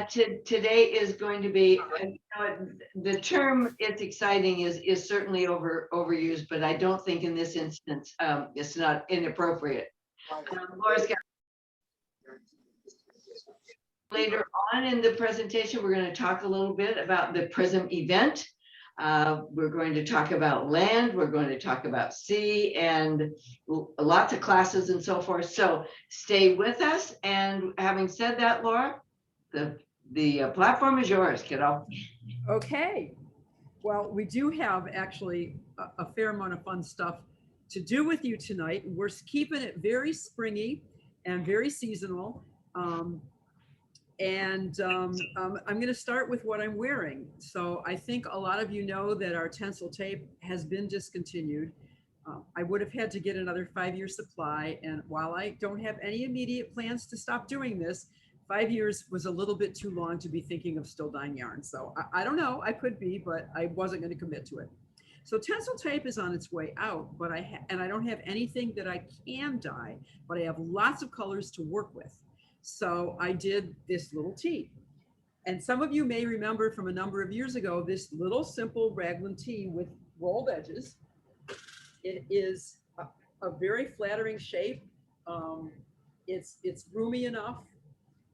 Today is going to be, the term "it's exciting" is certainly overused, but I don't think in this instance it's not inappropriate. Laura's got later on in the presentation, we're going to talk a little bit about the PRISM event. We're going to talk about land, we're going to talk about sea, and lots of classes and so forth. So stay with us. And having said that, Laura, the platform is yours, kiddo. Okay. Well, we do have actually a fair amount of fun stuff to do with you tonight. We're keeping it very springy and very seasonal. Um, and I'm going to start with what I'm wearing. So I think a lot of you know that our tensile tape has been discontinued. I would have had to get another 5 year supply. And while I don't have any immediate plans to stop doing this, 5 years was a little bit too long to be thinking of still dyeing yarn. So I don't know, I could be, but I wasn't going to commit to it. So tensile tape is on its way out, but and I don't have anything that I can dye, but I have lots of colors to work with. So I did this little tee. And some of you may remember from a number of years ago this little simple raglan tee with rolled edges. It is a very flattering shape. Um, it's roomy enough,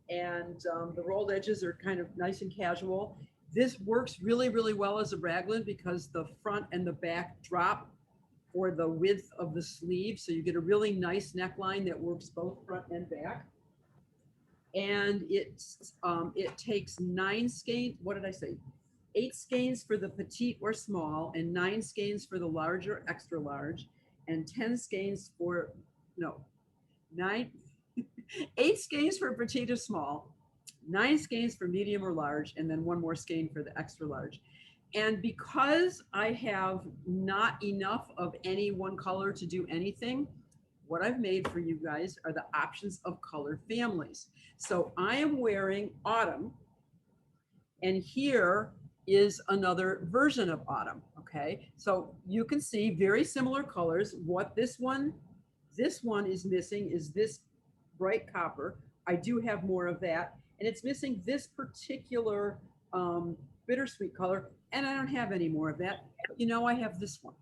and the rolled edges are kind of nice and casual. This works really, really well as a raglan because the front and the back drop for the width of the sleeve. So you get a really nice neckline that works both front and back. And it takes 9 skeins. What did I say? 8 skeins for the petite or small, and 9 skeins for the large or extra large, and 10 skeins for no nine 8 skeins for petite or small, 9 skeins for medium or large, and then one more skein for the extra large. And because I have not enough of any one color to do anything, what I've made for you guys are the options of color families. So I am wearing autumn, and here is another version of autumn. Okay, so you can see very similar colors. What this one is missing is this bright copper. I do have more of that, and it's missing this particular bittersweet color, and I don't have any more of that. But I have this one.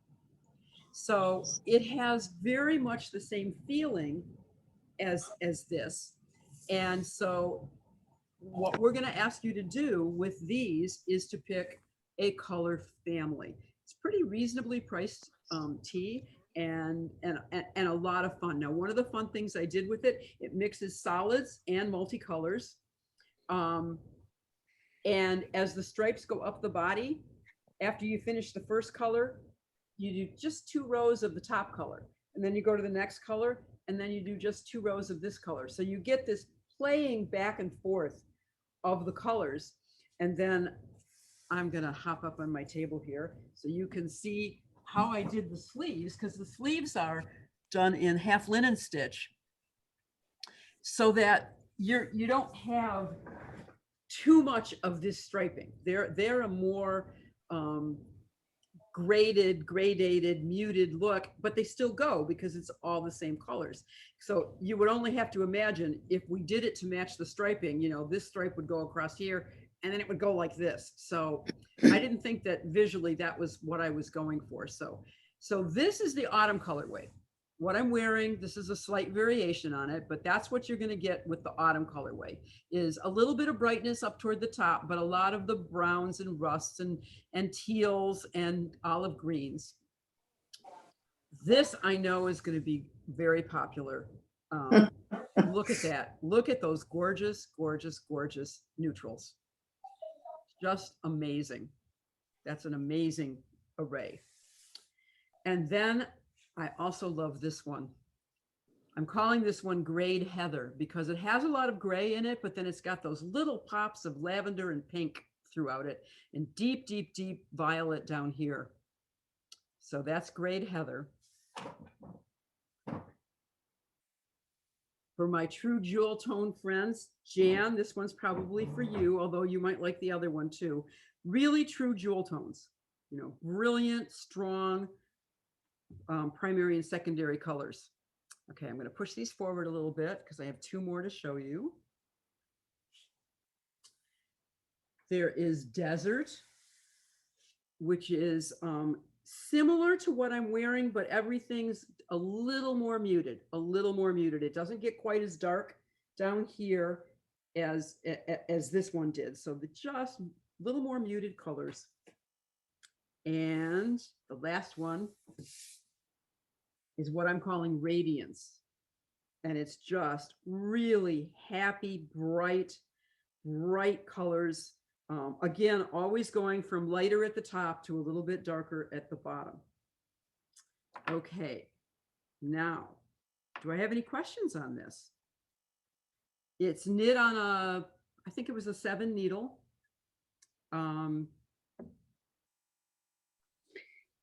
So it has very much the same feeling as this. And so what we're going to ask you to do with these is to pick a color family. It's pretty reasonably priced tea, and a lot of fun. Now, one of the fun things I did with it, it mixes solids and multicolors. Um, and as the stripes go up the body, after you finish the first color, you do just 2 rows of the top color, and then you go to the next color, and then you do just 2 rows of this color. So you get this playing back and forth of the colors. And then I'm going to hop up on my table here so you can see how I did the sleeves, because the sleeves are done in half linen stitch so that you don't have too much of this striping. They're a more gradated, muted look, but they still go because it's all the same colors. So you would only have to imagine if we did it to match the striping, this stripe would go across here and then it would go like this. So I didn't think that visually that was what I was going for. So this is the autumn colorway. What I'm wearing, this is a slight variation on it, but that's what you're going to get with the autumn colorway, is a little bit of brightness up toward the top, but a lot of the browns and rusts and teals and olive greens. This I know is going to be very popular. Look at that. Look at those gorgeous, gorgeous, gorgeous neutrals. Just amazing. That's an amazing array. And then I also love this one. I'm calling this one Grayed Heather because it has a lot of gray in it, but then it's got those little pops of lavender and pink throughout it, and deep, deep, deep violet down here. So that's Grayed Heather. For my true jewel tone friends, Jan, this one's probably for you, although you might like the other one too. Really true jewel tones, brilliant, strong primary and secondary colors. Okay, I'm going to push these forward a little bit because I have 2 more to show you. There is desert, which is similar to what I'm wearing, but everything's a little more muted, a little more muted. It doesn't get quite as dark down here as this one did. So the just a little more muted colors. And the last one is what I'm calling radiance. And it's just really happy, bright colors. Again, always going from lighter at the top to a little bit darker at the bottom. Okay, now, do I have any questions on this? It's knit on I think it was a 7 needle.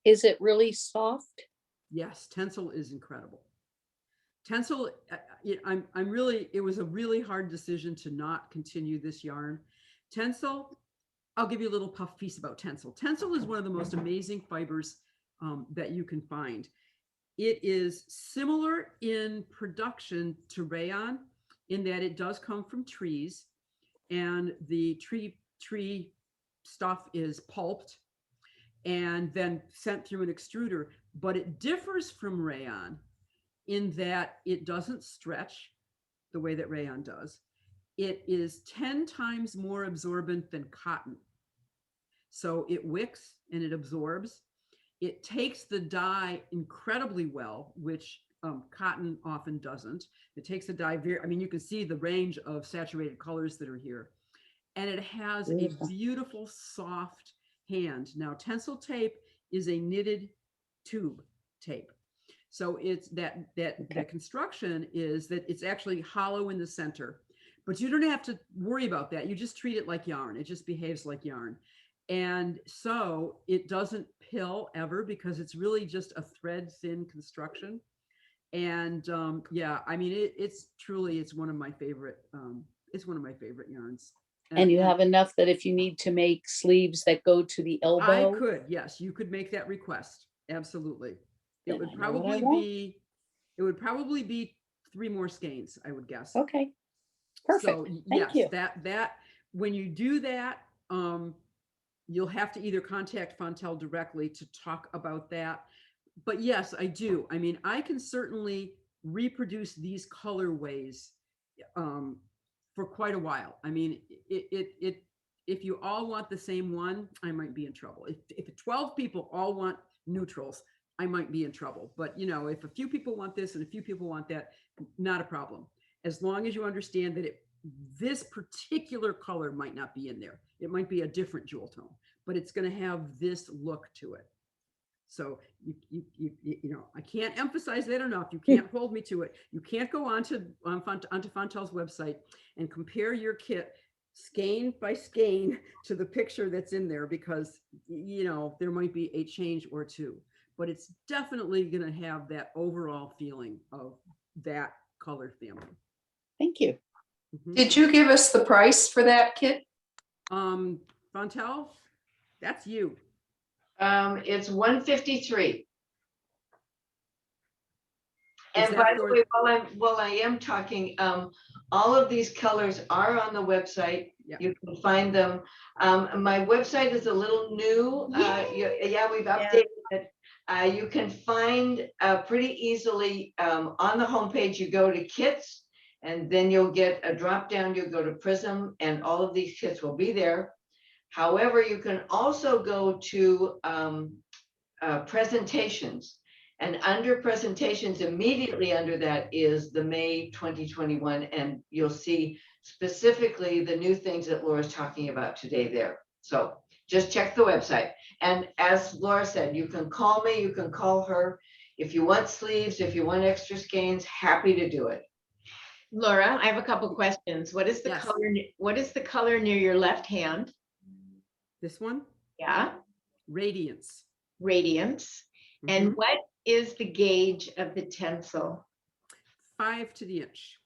Is it really soft? Yes, Tencel is incredible. Tencel, it was a really hard decision to not continue this yarn. Tencel, I'll give you a little puff piece about Tencel. Tencel is one of the most amazing fibers that you can find. It is similar in production to rayon in that it does come from trees, and the tree stuff is pulped and then sent through an extruder, but it differs from rayon in that it doesn't stretch the way that rayon does. It is 10 times more absorbent than cotton. So it wicks and it absorbs. It takes the dye incredibly well, which cotton often doesn't. It takes the dye very, I mean, you can see the range of saturated colors that are here. And it has a beautiful, soft hand. Now, Tencel tape is a knitted tube tape. So it's that construction is that it's actually hollow in the center, but you don't have to worry about that. You just treat it like yarn. It just behaves like yarn. And so it doesn't pill ever because it's really just a thread thin construction. And yeah, I mean, it's one of my favorite, yarns. And you have enough that if you need to make sleeves that go to the elbow? I could, yes, you could make that request. Absolutely. It Then would I know what I probably be 3 more skeins, I would guess. Okay, perfect. So Thank yes, you. that when you do that, you'll have to either contact Fontel directly to talk about that. But yes, I do. I mean, I can certainly reproduce these colorways for quite a while. I mean, if you all want the same one, I might be in trouble. If 12 people all want neutrals, I might be in trouble. But, you know, if a few people want this and a few people want that, not a problem. As long as you understand that this particular color might not be in there. It might be a different jewel tone, but it's going to have this look to it. So you know, I can't emphasize that enough. You can't hold me to it. You can't go onto Fontel's website and compare your kit skein by skein to the picture that's in there, because, you know, there might be a change or two, but it's definitely going to have that overall feeling of that color family. Thank you. Mm-hmm. Did you give us the price for that kit? Fontel, that's you. It's $153. Is And that by the for- way, while I am talking, all of these colors are on the website. Yeah. You can find them. My website is a little new. Yeah, we've updated it. You can find pretty easily on the homepage. You go to kits, and then you'll get a drop down. You'll go to Prism, and all of these kits will be there. However, you can also go to presentations. And under presentations, immediately under that is the May 2021, and you'll see specifically the new things that Laura's talking about today there. So just check the website. And as Laura said, you can call me, you can call her. If you want sleeves, if you want extra skeins, happy to do it. Laura, I have a couple questions. What is the Yes. color? What is the color near your left hand? This one, Yeah, Radiance. radiance. And Mhm. what is the gauge of the Tencel? 5 to the inch.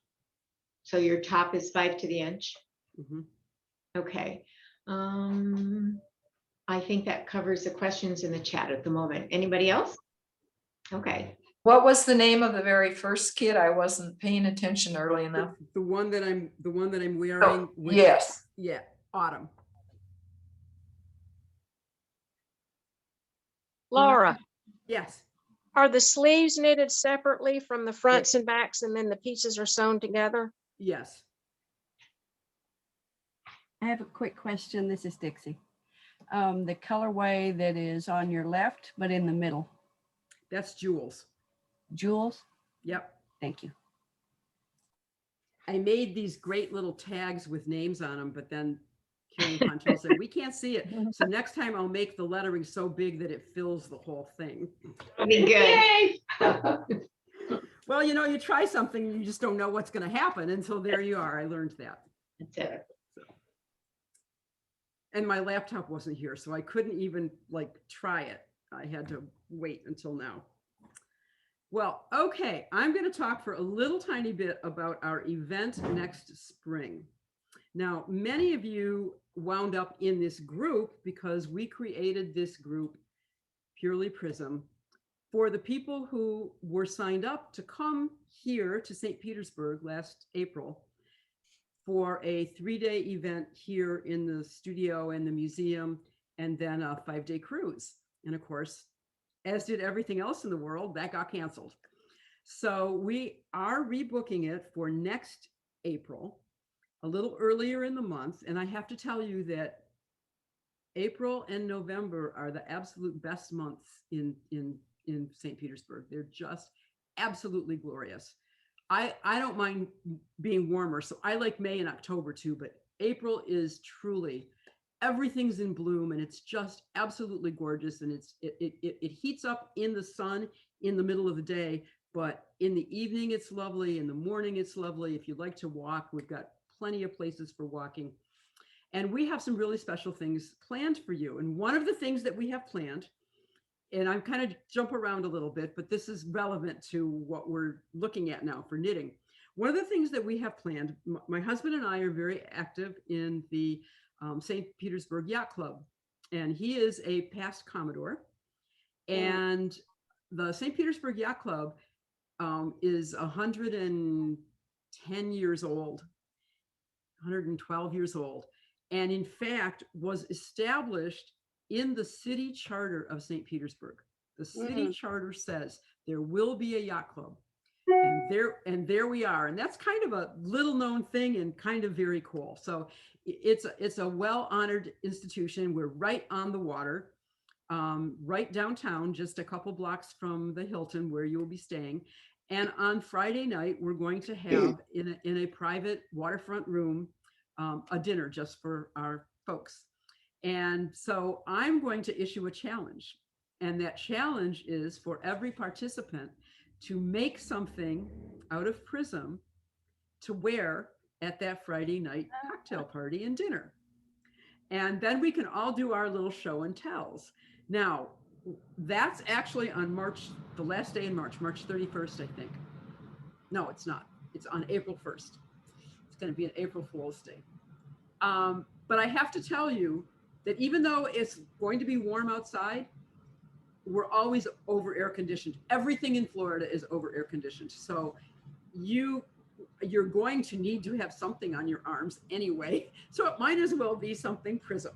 So your top is 5 to the inch. Mhm. Okay. I think that covers the questions in the chat at the moment. Anybody else? Okay. What was the name of the very first kit? I wasn't paying attention early enough. The one that I'm wearing. Which, Yes. Yeah, Autumn. Laura, Yes. are the sleeves knitted separately from the fronts and backs and then the pieces are sewn together? Yes. I have a quick question. This is Dixie. The colorway that is on your left, but in the middle, That's Jules. jewels. Yep. Thank you. I made these great little tags with names on them, but then Carrie and Ponchel said, we can't see it. So next time I'll make the lettering so big that it fills the whole thing. That'd be good. Yay! Well, you know, you try something, and you just don't know what's going to happen until there you are. I learned that. That's it. And my laptop wasn't here, so I couldn't even like try it. I had to wait until now. Well, okay, I'm going to talk for a little tiny bit about our event next spring. Now, many of you wound up in this group because we created this group, Purely Prism, for the people who were signed up to come here to St. Petersburg last April for a 3-day event here in the studio and the museum, and then a 5-day cruise. And of course, as did everything else in the world, that got canceled. So we are rebooking it for next April, a little earlier in the month. And I have to tell you that April and November are the absolute best months in St. Petersburg. They're just absolutely glorious. I don't mind being warmer, so I like May and October too, but April is truly, everything's in bloom and it's just absolutely gorgeous. And it heats up in the sun in the middle of the day, but in the evening it's lovely, in the morning it's lovely. If you'd like to walk, we've got plenty of places for walking. And we have some really special things planned for you. And one of the things that we have planned, and I'm kind of jump around a little bit, but this is relevant to what we're looking at now for knitting. One of the things that we have planned, my husband and I are very active in the St. Petersburg Yacht Club, and he is a past Commodore. And the St. Petersburg Yacht Club is 110 years old, 112 years old, and in fact was established in the city charter of St. Petersburg. The city charter says there will be a yacht club, and there we are. And that's kind of a little known thing and kind of very cool. So it's a well-honored institution. We're right on the water, right downtown, just a couple blocks from the Hilton where you'll be staying. And on Friday night, we're going to have in a private waterfront room, a dinner just for our folks. And so I'm going to issue a challenge. And that challenge is for every participant to make something out of Prism to wear at that Friday night cocktail party and dinner. And then we can all do our little show and tells. Now, that's actually on the last day in March 31st, I think. No, it's not. It's on April 1st. It's going to be an April Fool's Day. But I have to tell you that even though it's going to be warm outside, we're always over air conditioned. Everything in Florida is over air conditioned. So you're going to need to have something on your arms anyway. So it might as well be something Prism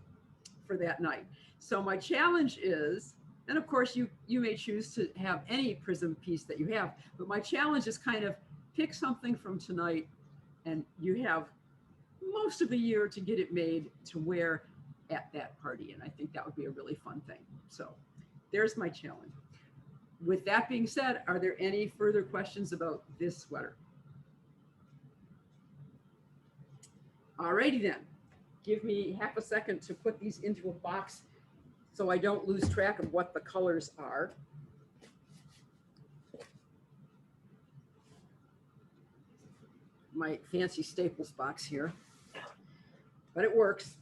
for that night. So my challenge is, and of course you may choose to have any Prism piece that you have, but my challenge is kind of pick something from tonight, and you have most of the year to get it made to wear at that party. And I think that would be a really fun thing. So there's my challenge. With that being said, are there any further questions about this sweater? Alrighty then, give me half a second to put these into a box so I don't lose track of what the colors are. My fancy Staples box here, but it works.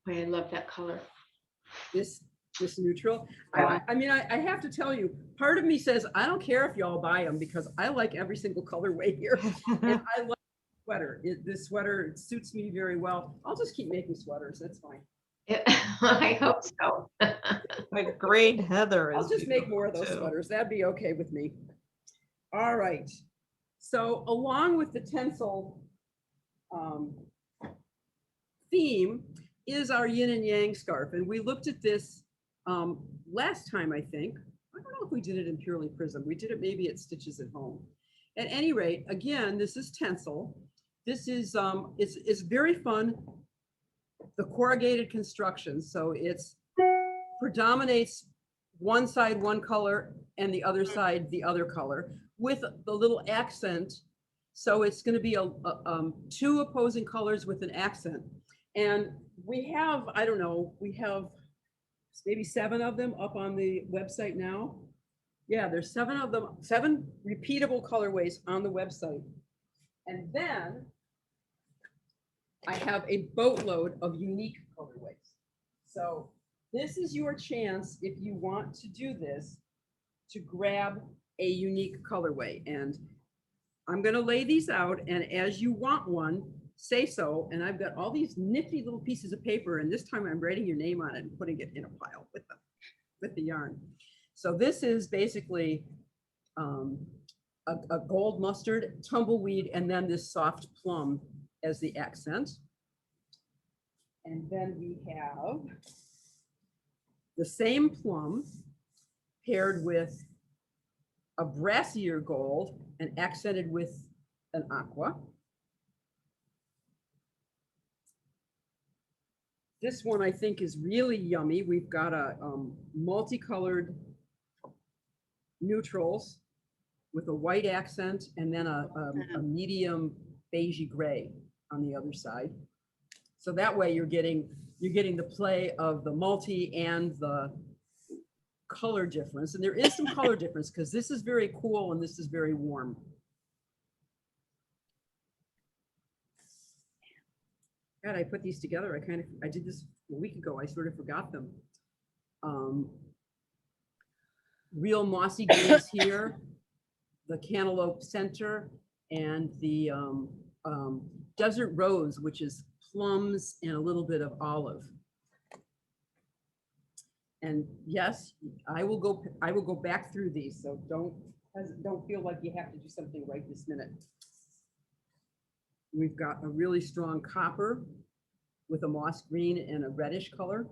I love that color. This neutral. I mean, I have to tell you, part of me says, I don't care if y'all buy them because I like every single colorway here. And I like the sweater. This sweater suits me very well. I'll just keep making sweaters. That's fine. I hope so. My great Heather I'll is just make more of beautiful, those too. sweaters. That'd be okay with me. All right. So along with the tinsel theme is our yin and yang scarf. And we looked at this last time, I think. I don't know if we did it in Purely Prism. We did it maybe at Stitches at Home. At any rate, again, this is tencel. This is, it's very fun. The corrugated construction. So it's predominates one side, one color, and the other side, the other color, with the little accent. So it's going to be two opposing colors with an accent. And we have, I don't know, we have maybe 7 of them up on the website now. Yeah, there's 7 of them, 7 repeatable colorways on the website. And then I have a boatload of unique colorways. So this is your chance, if you want to do this, to grab a unique colorway. And I'm going to lay these out, and as you want one, say so. And I've got all these nifty little pieces of paper, and this time I'm writing your name on it and putting it in a pile with the yarn. So this is basically a gold mustard, tumbleweed, and then this soft plum as the accent. And then we have the same plum paired with a brassier gold and accented with an aqua. This one I think is really yummy. We've got a multicolored neutrals with a white accent, and then a medium beigey gray on the other side. So that way you're getting the play of the multi and the color difference. And there is some color difference because this is very cool and this is very warm. God, I put these together. I did this a week ago. I sort of forgot them. Real mossy greens here, the cantaloupe center, and the desert rose, which is plums and a little bit of olive. And yes, I will go back through these, so don't feel like you have to do something right this minute. We've got a really strong copper with a moss green and a reddish color.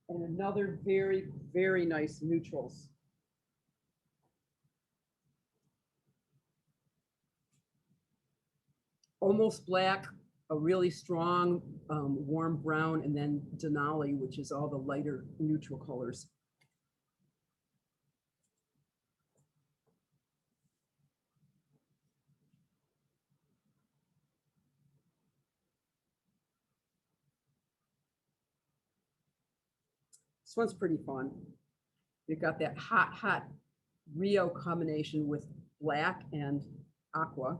And another very, very nice neutrals. Almost black, a really strong warm brown, and then Denali, which is all the lighter neutral colors. This one's pretty fun. You've got that hot Rio combination with black and aqua.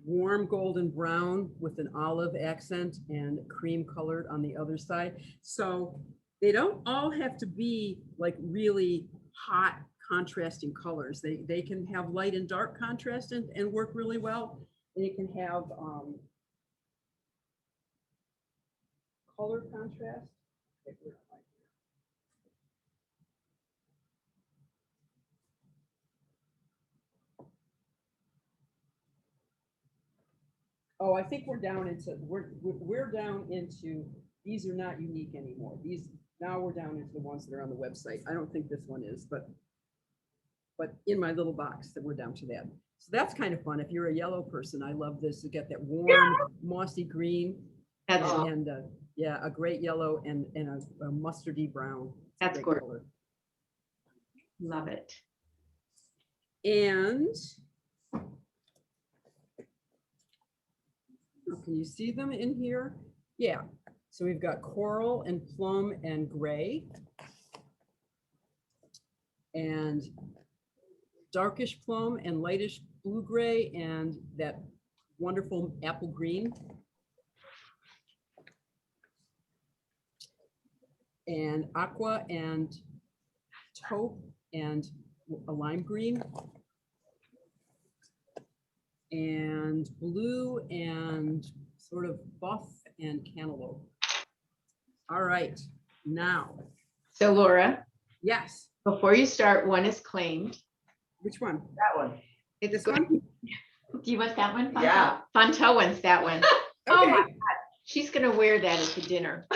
Warm golden brown with an olive accent and cream colored on the other side. So they don't all have to be like really hot contrasting colors. They can have light and dark contrast and work really well. And you can have color contrast. Oh, I think we're down into these are not unique anymore. Now we're down into the ones that are on the website. I don't think this one is, but in my little box that we're down to that. So that's kind of fun. If you're a yellow person, I love this. You get that warm mossy green and yeah, a great yellow and a mustardy brown. That's gorgeous. Color. Love it. And can you see them in here? Yeah. So we've got coral and plum and gray and darkish plum and lightish blue gray and that wonderful apple green. and aqua and taupe and a lime green. And blue and sort of buff and cantaloupe. All right, now, So Laura, yes, before you start, one is claimed. which one? That one. It's This going. one? Do you want that one? Fontel? Yeah. Fontel wants that one. Oh my Okay. God, she's gonna wear that at the dinner.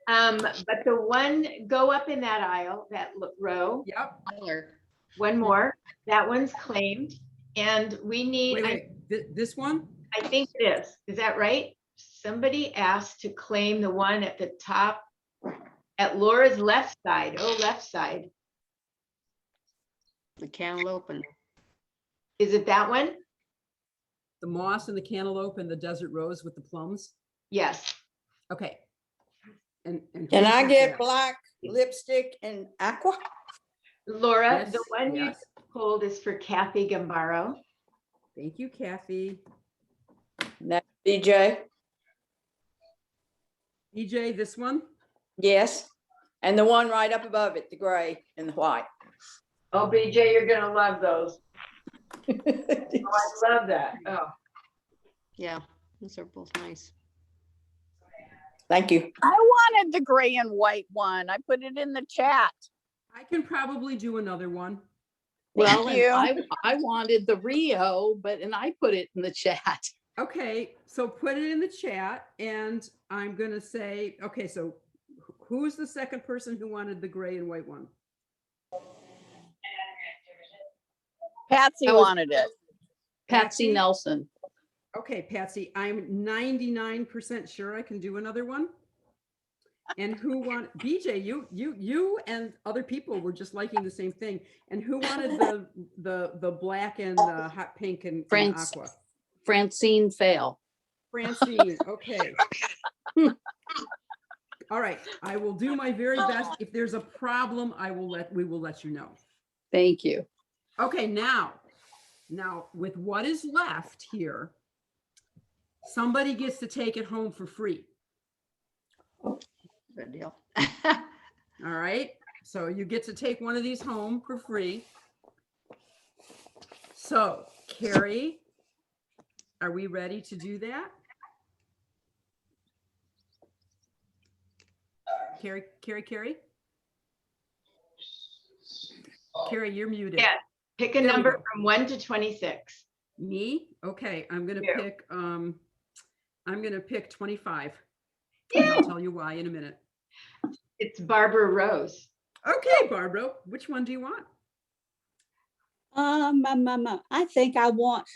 But the one, go up in that aisle, that row, Yep. one more, that one's claimed. And we need, Wait. This one? I think it is that right? Somebody asked to claim the one at the top, at Laura's left side, left side. The cantaloupe and Is it that one? The moss and the cantaloupe and the desert rose with the plums? Yes. Okay. And Can who I has get that? black lipstick and aqua? Laura, Yes, the one you yes. pulled is for Kathy Gambaro. Thank you, Kathy. No, DJ, EJ, this one? yes. And the one right up above it, the gray and the white. Oh, BJ, you're gonna love those. Oh, I love that. Oh, yeah, those are both nice. Thank you. I wanted the gray and white one. I put it in the chat. I can probably do another one. Well, Thank and you. I wanted the Rio, and I put it in the chat. Okay, so put it in the chat and I'm gonna say, okay, so who's the second person who wanted the gray and white one? Patsy That was- wanted it. Patsy Nelson. Okay, Patsy, I'm 99% sure I can do another one. And who want, BJ, you and other people were just liking the same thing. And who wanted the black and the hot pink and France. aqua? Francine Fail. Francine, okay. All right, I will do my very best. If there's a problem, we will let you know. Thank you. Okay, now with what is left here, somebody gets to take it home for free. Good deal. All right, so you get to take one of these home for free. So Carrie, are we ready to do that? Carrie? Carrie, you're muted. Yeah. Pick a There we number go. from 1 to 26. Me? Okay, I'm gonna You. pick 25. And I'll tell you why in a minute. It's Barbara Rose. Okay, Barbara, which one do you want? I think I want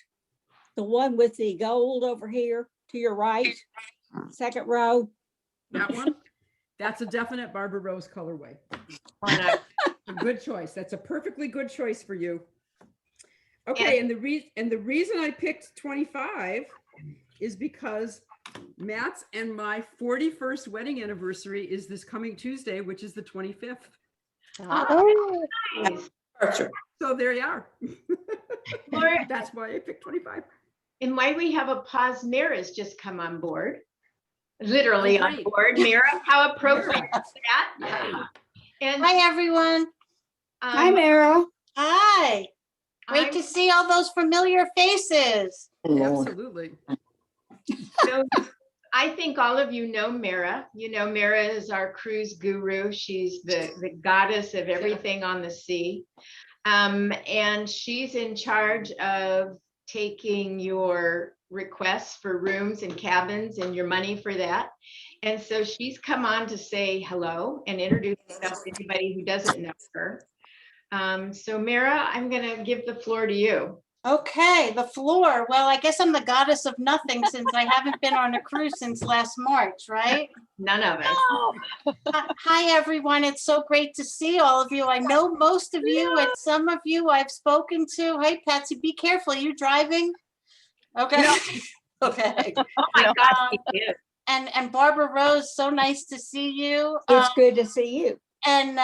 the one with the gold over here to your right, second row. That one? That's a definite Barbara Rose colorway. Why not? A good choice. That's a perfectly good choice for you. Okay, and the reason I picked 25 is because Matt's and my 41st wedding anniversary is this coming Tuesday, which is the 25th. Oh, Nice. So there you are. Laura, That's why I picked 25. and why we have a pause, Mira's just come on board. Literally Oh, on great. board. Mira, how appropriate is that? Yay. And Hi, everyone. Hi, Mara. Hi. Great I'm to see all those familiar faces. Absolutely. so I think all of you know Mira. You know, Mira is our cruise guru. She's the goddess of everything on the sea. And she's in charge of taking your requests for rooms and cabins and your money for that. And so she's come on to say hello and introduce herself to anybody who doesn't know her. So Mira, I'm gonna give the floor to you. Okay, the floor. Well, I guess I'm the goddess of nothing since I haven't been on a cruise since last March, right? None of us. Hi, everyone. It's so great to see all of you. I know most of you and some of you I've spoken to. Hey, Patsy, be careful. Are you driving? Okay. Okay. Oh my God, she is. And Barbara Rose, so nice to see you. It's good to see you. And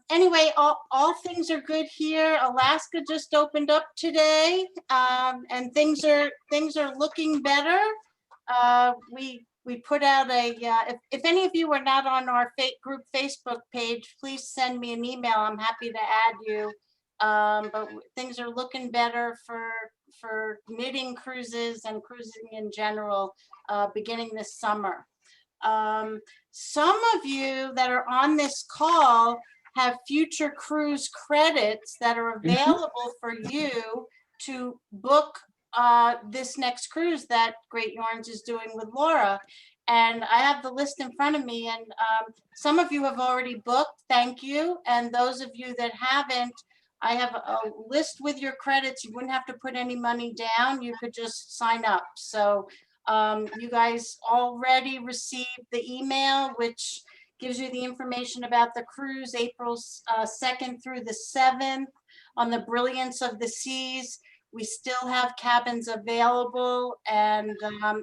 anyway, all things are good here. Alaska just opened up today, and things are looking better. We we put out a, if any of you are not on our group Facebook page, please send me an email. I'm happy to add you. But things are looking better for knitting cruises and cruising in general, beginning this summer. Some of you that are on this call have future cruise credits that are available for you to book this next cruise that Great Yarns is doing with Laura. And I have the list in front of me, and some of you have already booked, thank you. And those of you that haven't, I have a list with your credits. You wouldn't have to put any money down. You could just sign up. So you guys already received the email, which gives you the information about the cruise, April 2nd through the 7th, on the brilliance of the seas. We still have cabins available, and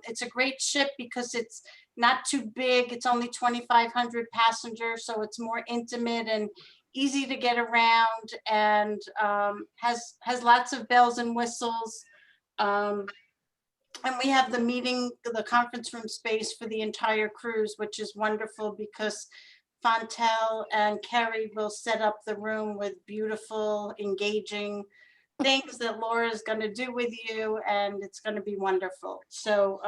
it's a great ship because it's not too big. It's only 2,500 passengers, so it's more intimate and easy to get around, and has lots of bells and whistles. And we have the conference room space for the entire cruise, which is wonderful because Fontel and Kerry will set up the room with beautiful, engaging things that Laura is going to do with you, and it's going to be wonderful. So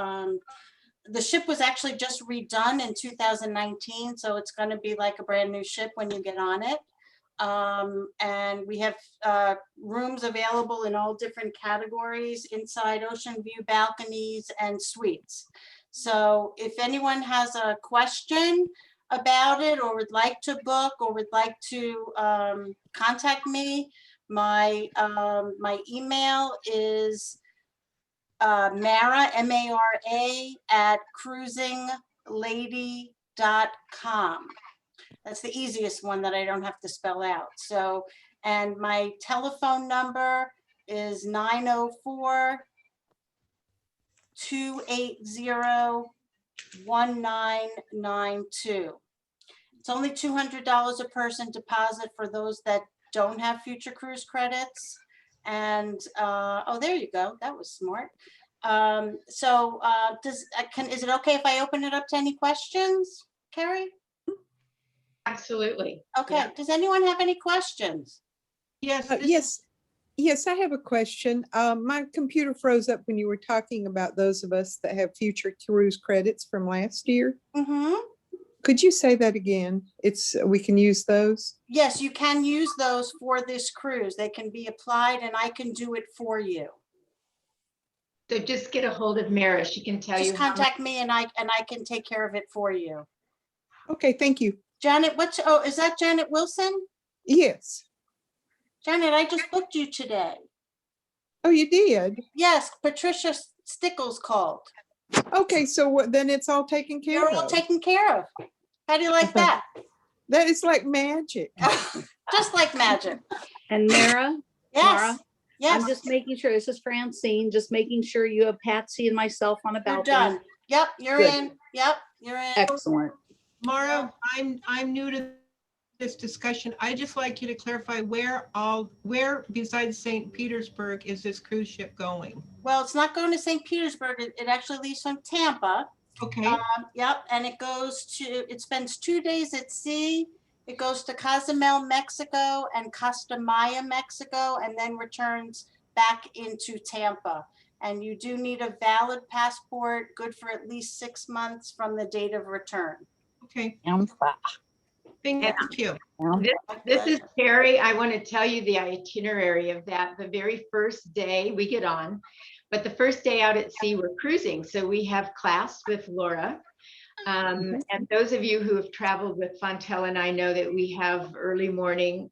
the ship was actually just redone in 2019, so it's going to be like a brand new ship when you get on it. And we have rooms available in all different categories, inside, ocean view, balconies, and suites. So if anyone has a question about it, or would like to book, or would like to contact me, my email is Mara, M-A-R-A, @cruisinglady.com. That's the easiest one that I don't have to spell out. So, and my telephone number is 904-280-1992. It's only $200 a person deposit for those that don't have future cruise credits. And, oh, there you go. That was smart. Is it okay if I open it up to any questions, Carrie? Absolutely. Okay, Yeah. does anyone have any questions? Yes, yes, I have a question. My computer froze up when you were talking about those of us that have future cruise credits from last year. Mm-hmm. Could you say that again? We can use those? Yes, you can use those for this cruise. They can be applied, and I can do it for you. So just get a hold of Mara. She can tell you. Just contact me, and I can take care of it for you. Okay, thank you. Janet, is that Janet Wilson? Yes. Janet, I just booked you today. Oh, you did? Yes, Patricia Stickles called. Okay, so then it's all taken care of. You're all taken care of. How do you like that? That is like magic. Just like magic. And Mara? Yes. Mara, Yes. I'm just making sure, this is Francine, just making sure you have Patsy and myself on a You're balcony. done. Yep, you're Good. in. Yep, you're in. Excellent. Mara, I'm new to this discussion. I'd just like you to clarify where besides St. Petersburg is this cruise ship going? Well, it's not going to St. Petersburg. It actually leaves from Tampa. Okay. Yep, and it spends 2 days at sea. It goes to Cozumel, Mexico, and Costa Maya, Mexico, and then returns back into Tampa. And you do need a valid passport, good for at least 6 months from the date of return. Okay. Thank you. This is Terry. I want to tell you the itinerary of that. The very first day we get on, but the first day out at sea, we're cruising. So we have class with Laura. And those of you who have traveled with Fontel and I know that we have early morning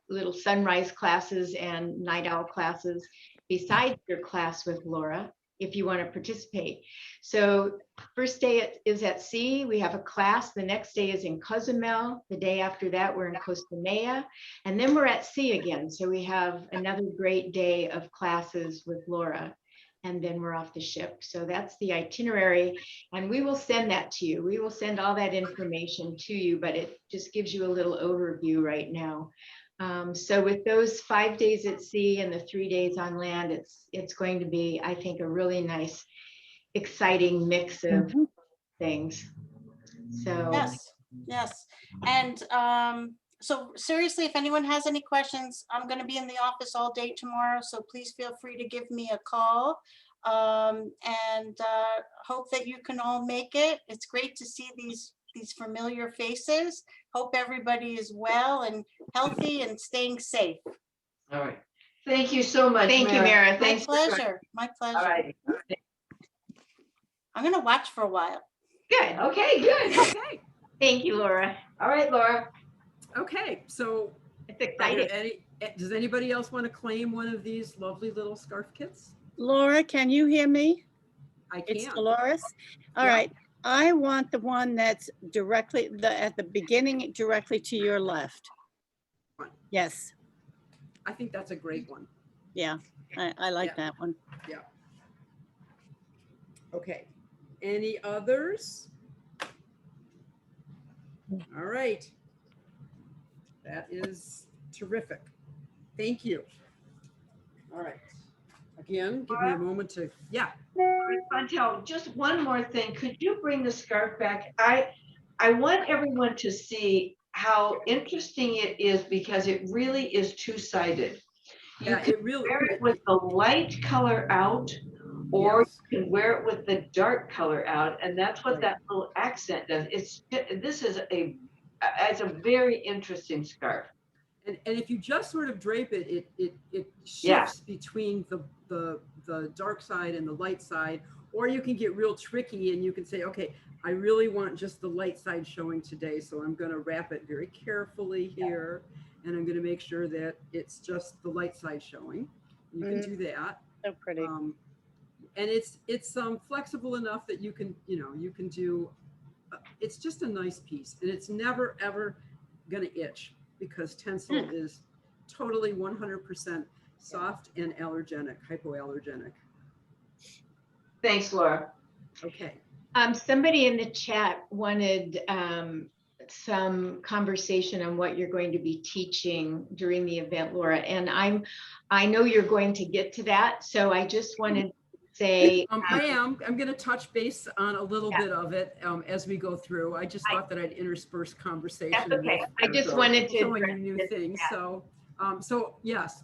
little sunrise classes and night owl classes besides your class with Laura, if you want to participate. So first day is at sea. We have a class. The next day is in Cozumel. The day after that, we're in Costa Maya. And then we're at sea again. So we have another great day of classes with Laura. And then we're off the ship. So that's the itinerary. And we will send that to you. We will send all that information to you, but it just gives you a little overview right now. So with those 5 days at sea and the 3 days on land, it's going to be, I think, a really nice, exciting mix of things. So Yes, yes. And so seriously, if anyone has any questions, I'm going to be in the office all day tomorrow, so please feel free to give me a call. And hope that you can all make it. It's great to see these familiar faces. Hope everybody is well and healthy and staying safe. All right. Thank you so much. thank you, Mara. My Thanks. pleasure, my pleasure. All right. I'm going to watch for a while. Good. Okay, good. Okay, Thank you, Laura. All right, Laura. okay, so It's are there exciting. does anybody else want to claim one of these lovely little scarf kits? Laura, can you hear me? I It's can. Dolores. All Yeah. right. I want the one that's directly at the beginning, directly to your left. Fine. Yes. I think that's a great one. Yeah. I like Yeah. that one. Yeah. Okay. Any others? All right. That is terrific. Thank you. All right. Again, give me a moment to, yeah. Chantel, just one more thing. Could you bring the scarf back? I want everyone to see how interesting it is because it really is two-sided. You Yeah, can it really, wear it with the light color out, or yes. you can wear it with the dark color out, and that's what Right. that little accent does. It's a very interesting scarf. And if you just sort of drape it, it Yeah. shifts between the dark side and the light side, or you can get real tricky and you can say, okay, I really want just the light side showing today, so I'm going to wrap it very carefully here, and I'm going to make sure that it's just the light side showing. You can do that. So pretty. And it's flexible enough that you can do. It's just a nice piece, and it's never ever going to itch because Tencel is totally 100% soft and allergenic, hypoallergenic. Thanks, Laura. Okay. Somebody in the chat wanted some conversation on what you're going to be teaching during the event, Laura. And I know you're going to get to that. So I just wanted to say. I'm going to touch base on a little bit of it as we go through. I just thought that I'd intersperse conversation. That's okay. with, I just wanted to showing you address new this. things. So yes,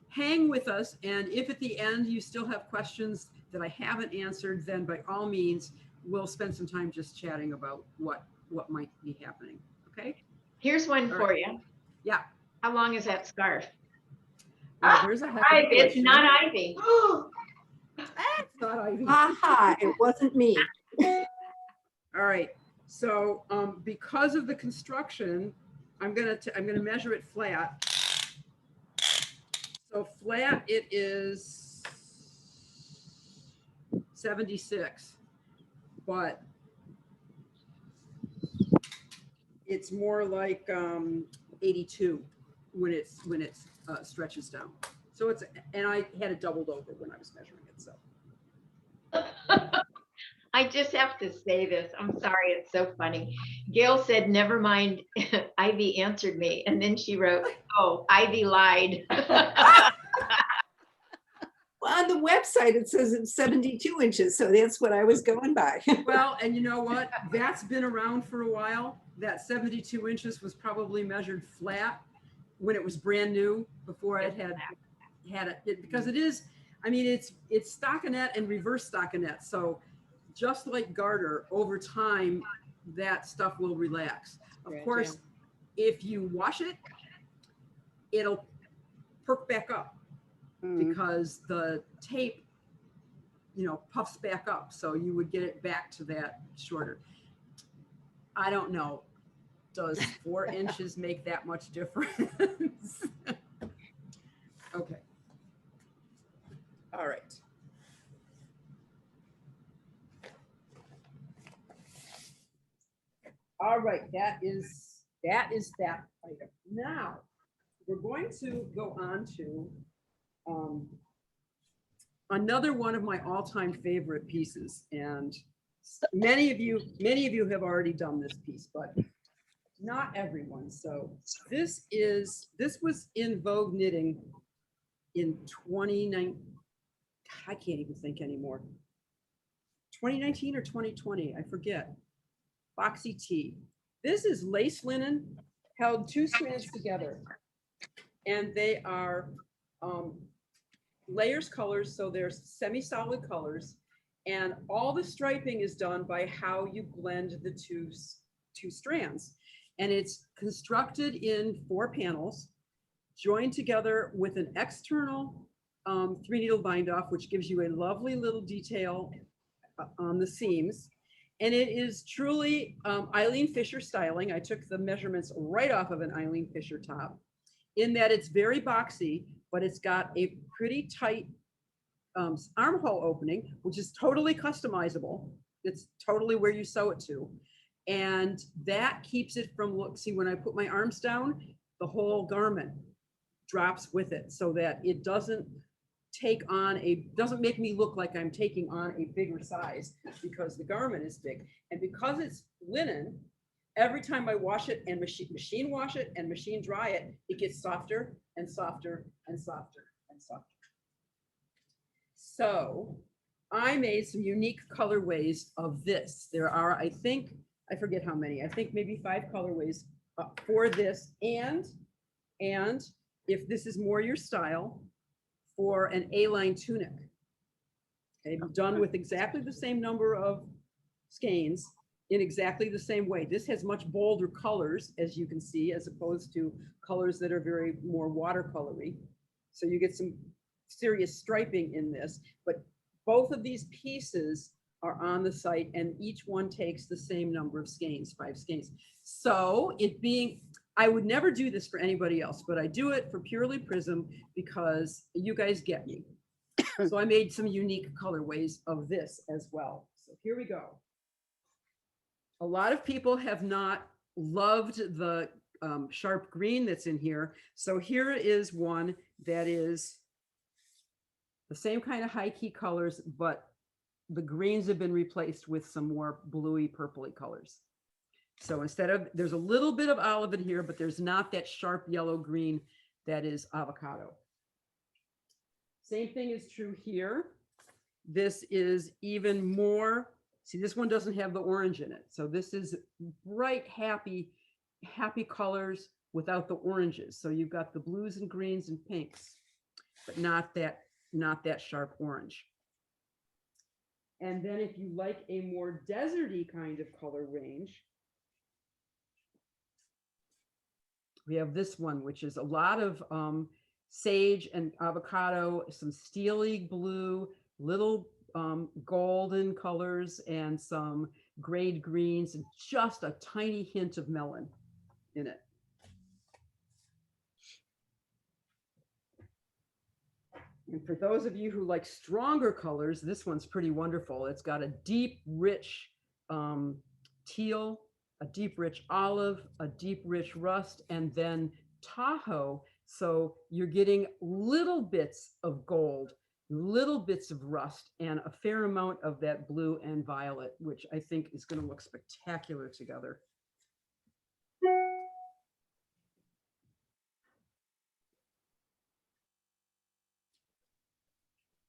hang with us. And if at the end you still have questions that I haven't answered, then by all means, we'll spend some time just chatting about what might be happening. Okay. Here's one All for right. you. Yeah. How long is that scarf? Well, there's a heck of a It's question. not ivy. It's not ivy. Aha, it wasn't me. All right. So because of the construction, I'm gonna measure it flat. So flat it is 76, but it's more like 82 when it stretches down. So and I had it doubled over when I was measuring it. So I just have to say this. I'm sorry. It's so funny. Gail said, never mind. Ivy answered me. And then she wrote, oh, Ivy lied. Well, on the website, it says it's 72 inches. So that's what I was going by. well, and you know what? That's been around for a while. That 72 inches was probably measured flat when it was brand new before it had it because it is, I mean, it's stockinette and reverse stockinette. So just like garter, over time, that stuff will relax. Of course, if you wash it, it'll perk back up because the tape, puffs back up. So you would get it back to that shorter. I don't know. Does 4 inches make that much difference? Okay. All right. All right, that is that item. Now, we're going to go on to another one of my all-time favorite pieces. And many of you have already done this piece, but not everyone. So this was in Vogue Knitting in 2019. I can't even think anymore. 2019 or 2020, I forget. Boxy tee. This is lace linen held 2 strands together. And they are layers colors, so they're semi-solid colors. And all the striping is done by how you blend the two strands. And it's constructed in 4 panels, joined together with an external 3-needle bind off, which gives you a lovely little detail on the seams. And it is truly Eileen Fisher styling. I took the measurements right off of an Eileen Fisher top, in that it's very boxy, but it's got a pretty tight armhole opening, which is totally customizable. It's totally where you sew it to. And that keeps it from, look, see, when I put my arms down, the whole garment drops with it, so that it doesn't doesn't make me look like I'm taking on a bigger size, because the garment is big. And because it's linen, every time I wash it and machine wash it and machine dry it, it gets softer and softer and softer and softer. So I made some unique colorways of this. There are, I think, I forget how many, I think maybe 5 colorways for this. And if this is more your style, for an A-line tunic. Okay, done with exactly the same number of skeins in exactly the same way. This has much bolder colors, as you can see, as opposed to colors that are very more watercolory. So you get some serious striping in this, but both of these pieces are on the site, and each one takes the same number of skeins, 5 skeins. So it being, I would never do this for anybody else, but I do it for Purely Prism because you guys get me. So I made some unique colorways of this as well. So here we go. A lot of people have not loved the sharp green that's in here. So here is one that is the same kind of high key colors, but the greens have been replaced with some more bluey purpley colors. So instead of, there's a little bit of olive in here, but there's not that sharp yellow green that is avocado. Same thing is true here. This is even more, see, this one doesn't have the orange in it. So this is bright, happy colors without the oranges. So you've got the blues and greens and pinks, but not that sharp orange. And then if you like a more deserty kind of color range, we have this one, which is a lot of sage and avocado, some steely blue, little golden colors, and some grade greens, and just a tiny hint of melon in it. And for those of you who like stronger colors, this one's pretty wonderful. It's got a deep, rich teal, a deep, rich olive, a deep, rich rust, and then Tahoe. So you're getting little bits of gold, little bits of rust, and a fair amount of that blue and violet, which I think is going to look spectacular together.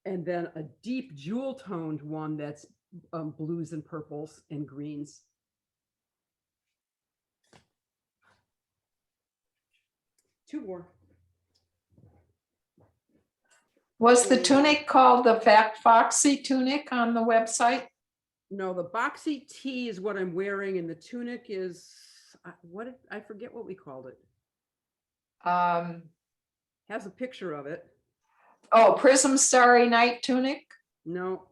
And then a deep jewel toned one that's blues and purples and greens. Two more. Was the tunic called the Foxy tunic on the website? No, the boxy tee is what I'm wearing, and the tunic is I forget what we called it. Has a picture of it. Oh, Prism Starry Night tunic? No.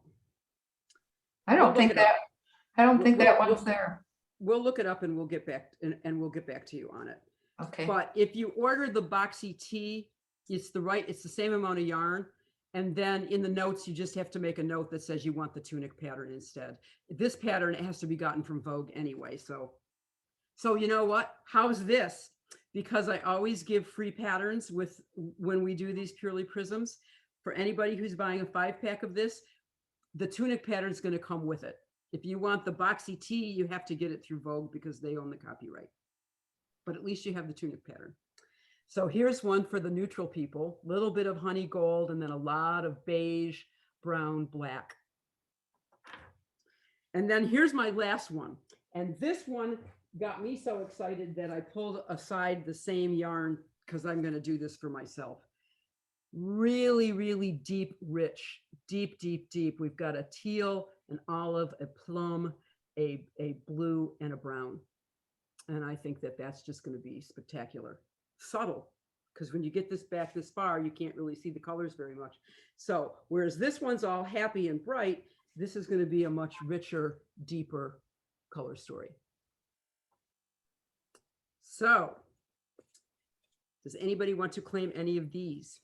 I don't think that one's there. We'll look it up and we'll get back we'll get back to you on it. Okay. But if you order the boxy tee, it's the same amount of yarn. And then in the notes, you just have to make a note that says you want the tunic pattern instead. This pattern has to be gotten from Vogue anyway. So you know what? How's this? Because I always give free patterns when we do these Purely Prisms. For anybody who's buying a 5-pack of this, the tunic pattern is going to come with it. If you want the boxy tee, you have to get it through Vogue because they own the copyright. But at least you have the tunic pattern. So here's one for the neutral people, little bit of honey gold, and then a lot of beige, brown, black. And then here's my last one. And this one got me so excited that I pulled aside the same yarn because I'm going to do this for myself. Really, really deep, rich, deep, deep, deep. We've got a teal, an olive, a plum, a blue, and a brown. And I think that that's just going to be spectacular. Subtle, because when you get this back this far, you can't really see the colors very much. So whereas this one's all happy and bright, this is going to be a much richer, deeper color story. So does anybody want to claim any of these?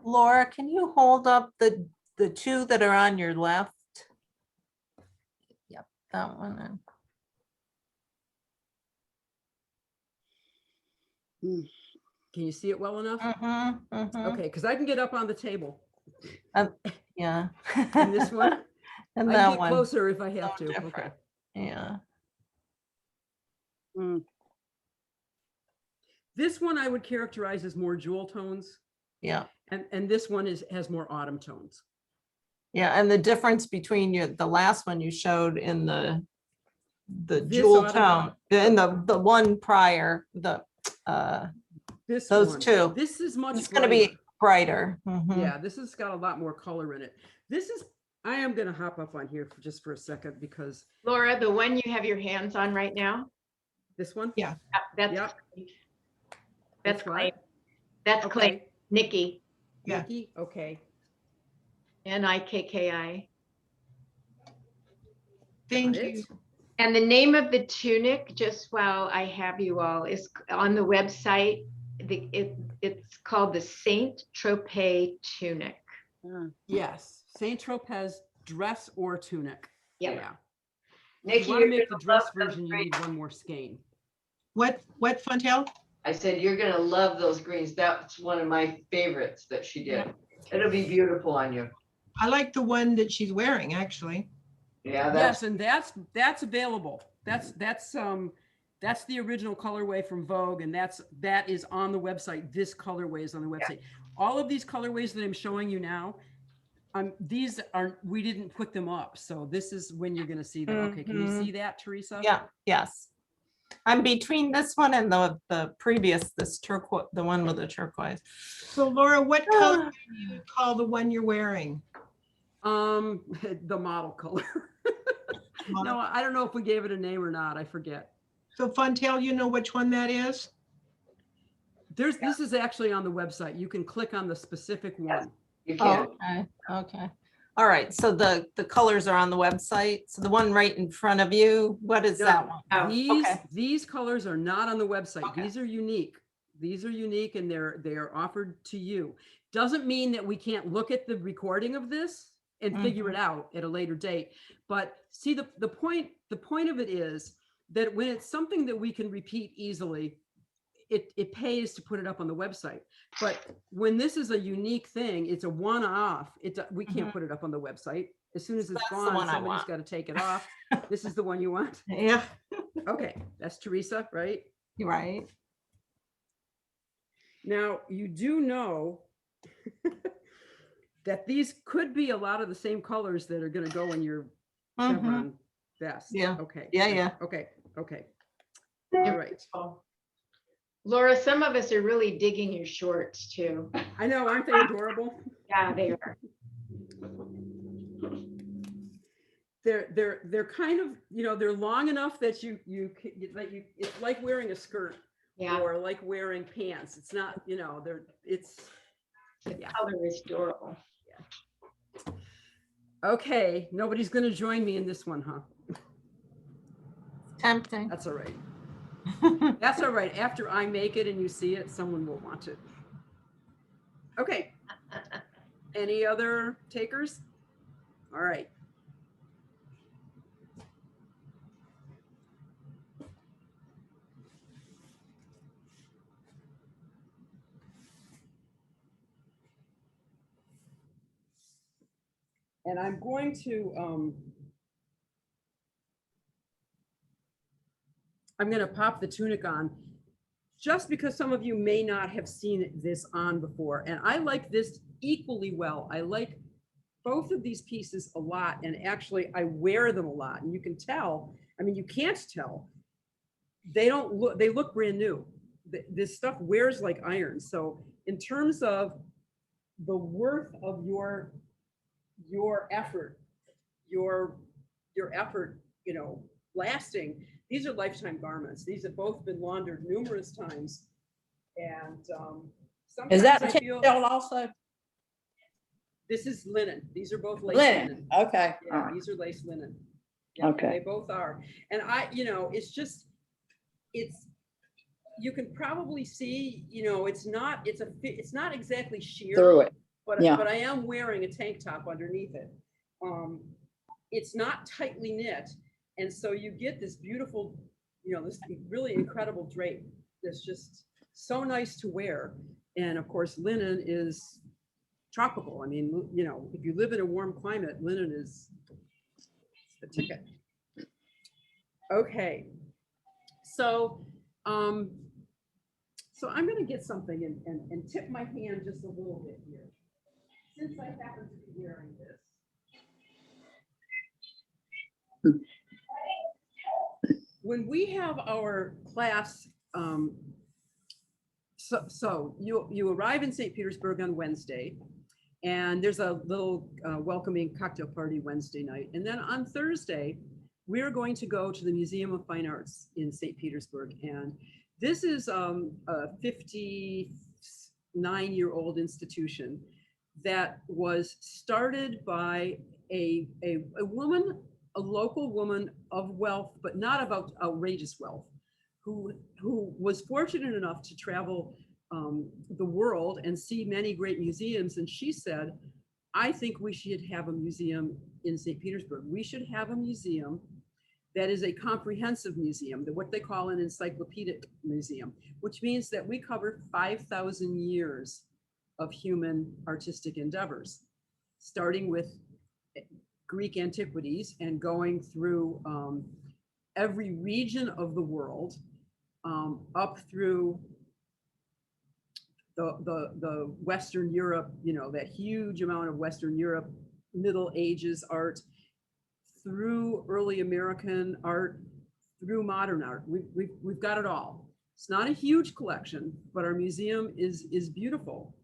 Laura, can you hold up the two that are on your left? Yep, that one. Can you see it well enough? Okay, because I can get up on the table. Yeah. And this one? And I that can get one. closer if I have to. Different. Okay. Yeah. This one I would characterize as more jewel tones. Yeah. And this one has more autumn tones. Yeah, and the difference between the last one you showed in the This jewel autumn- tone and the one prior, This those one, two. This is much. It's going to be brighter. Yeah, this has got a lot more color in it. I am going to hop up on here just for a second because. Laura, the one you have your hands on right now? This one? Yeah. That's Yep. That's what? Clay. That's Okay. Clay. Nikki. Yeah. Nikki, okay. Nikki. Thank Got it. you. And the name of the tunic, just while I have you all, is on the website. It's called the Saint Tropez tunic. Yes, Saint Tropez dress or tunic. Yep. Yeah. If Nikki, you want to you're make the gonna dress love those version, you need one more skein. What Fontel? I said, you're gonna love those greens. That's one of my favorites that she did. It'll be beautiful on you. I like the one that she's wearing, actually. Yeah, Yes, and that's available. That's the original colorway from Vogue, and that is on the website. This colorway is on the website. All of these colorways that I'm showing you now, we didn't put them up, so this is when you're going to see them. Okay, can you see that, Teresa? Yeah. Yes. I'm between this one and the previous, this turquoise, the one with the turquoise. So Laura, what color do you call the one you're wearing? The model color. No, I don't know if we gave it a name or not. I forget. So Fontel, you know which one that is? This is actually on the website. You can click on the specific one. You can. Okay. All right. So the colors are on the website. So the one right in front of you, what is that one? These colors are not on the website. These are unique. These are unique, and they are offered to you. Doesn't mean that we can't look at the recording of this and figure it out at a later date. But see, the point of it is that when it's something that we can repeat easily, it pays to put it up on the website. But when this is a unique thing, it's a one-off. We can't put it up on the website. As soon as it's gone, somebody's got to take it off. This is the one you want? Yeah. Okay, that's Teresa, right? Right. Now, you do know that these could be a lot of the same colors that are going to go in your chevron vest. Yeah. Okay. Yeah. Okay. All right. Laura, some of us are really digging your shorts too. I know, aren't they adorable? Yeah, they are. They're kind of, they're long enough that it's like wearing a skirt. Yeah. Or like wearing pants. It's not, the color is adorable. Yeah. Okay, nobody's going to join me in this one, huh? Tempting. That's all right. That's all right. After I make it and you see it, someone will want it. Okay. Any other takers? All right. And I'm going to pop the tunic on just because some of you may not have seen this on before, and I like this equally well. I like both of these pieces a lot, and actually I wear them a lot, and you can tell, I mean, you can't tell, they look brand new. This stuff wears like iron. So in terms of the worth of your effort, your effort, you know, lasting, these are lifetime garments. These have both been laundered numerous times. And Is sometimes that I feel textile also? this is linen. These are both lace Linen, okay. Yeah, All right. these are lace linen. Yeah, Okay. they both are. And you know, it's just, you can probably see, you know, it's not exactly sheer. Through it. But, Yeah. but I am wearing a tank top underneath it. It's not tightly knit. And so you get this beautiful, you know, this really incredible drape that's just so nice to wear. And of course, linen is tropical. I mean, you know, if you live in a warm climate, linen is the ticket. Okay. So, so I'm going to get something and tip my hand just a little bit here. Since I happen to be wearing this. When we have our class, so you arrive in St. Petersburg on Wednesday, and there's a little welcoming cocktail party Wednesday night. And then on Thursday, we're going to go to the Museum of Fine Arts in St. Petersburg. And this is a 59-year-old institution that was started by a woman, a local woman of wealth, but not about outrageous wealth, who was fortunate enough to travel the world and see many great museums. And she said, I think we should have a museum in St. Petersburg. We should have a museum that is a comprehensive museum, what they call an encyclopedic museum, which means that we cover 5,000 years of human artistic endeavors, starting with Greek antiquities and going through every region of the world, up through the Western Europe, you know, that huge amount of Western Europe, Middle Ages art, through early American art, through modern art. We've got it all. It's not a huge collection, but our museum is beautiful.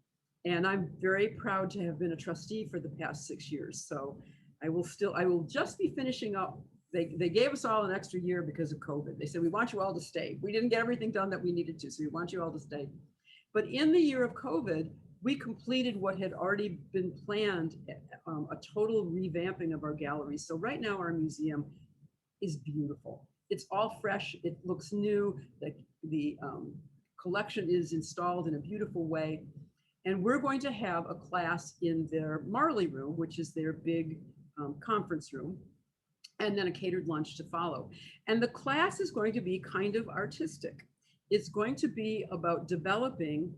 And I'm very proud to have been a trustee for the past 6 years. So I will just be finishing up. They gave us all an extra year because of COVID. They said, we want you all to stay. We didn't get everything done that we needed to, so we want you all to stay. But in the year of COVID, we completed what had already been planned, a total revamping of our galleries. So right now our museum is beautiful. It's all fresh. It looks new. The collection is installed in a beautiful way. And we're going to have a class in their Marley room, which is their big conference room, and then a catered lunch to follow. And the class is going to be kind of artistic. It's going to be about developing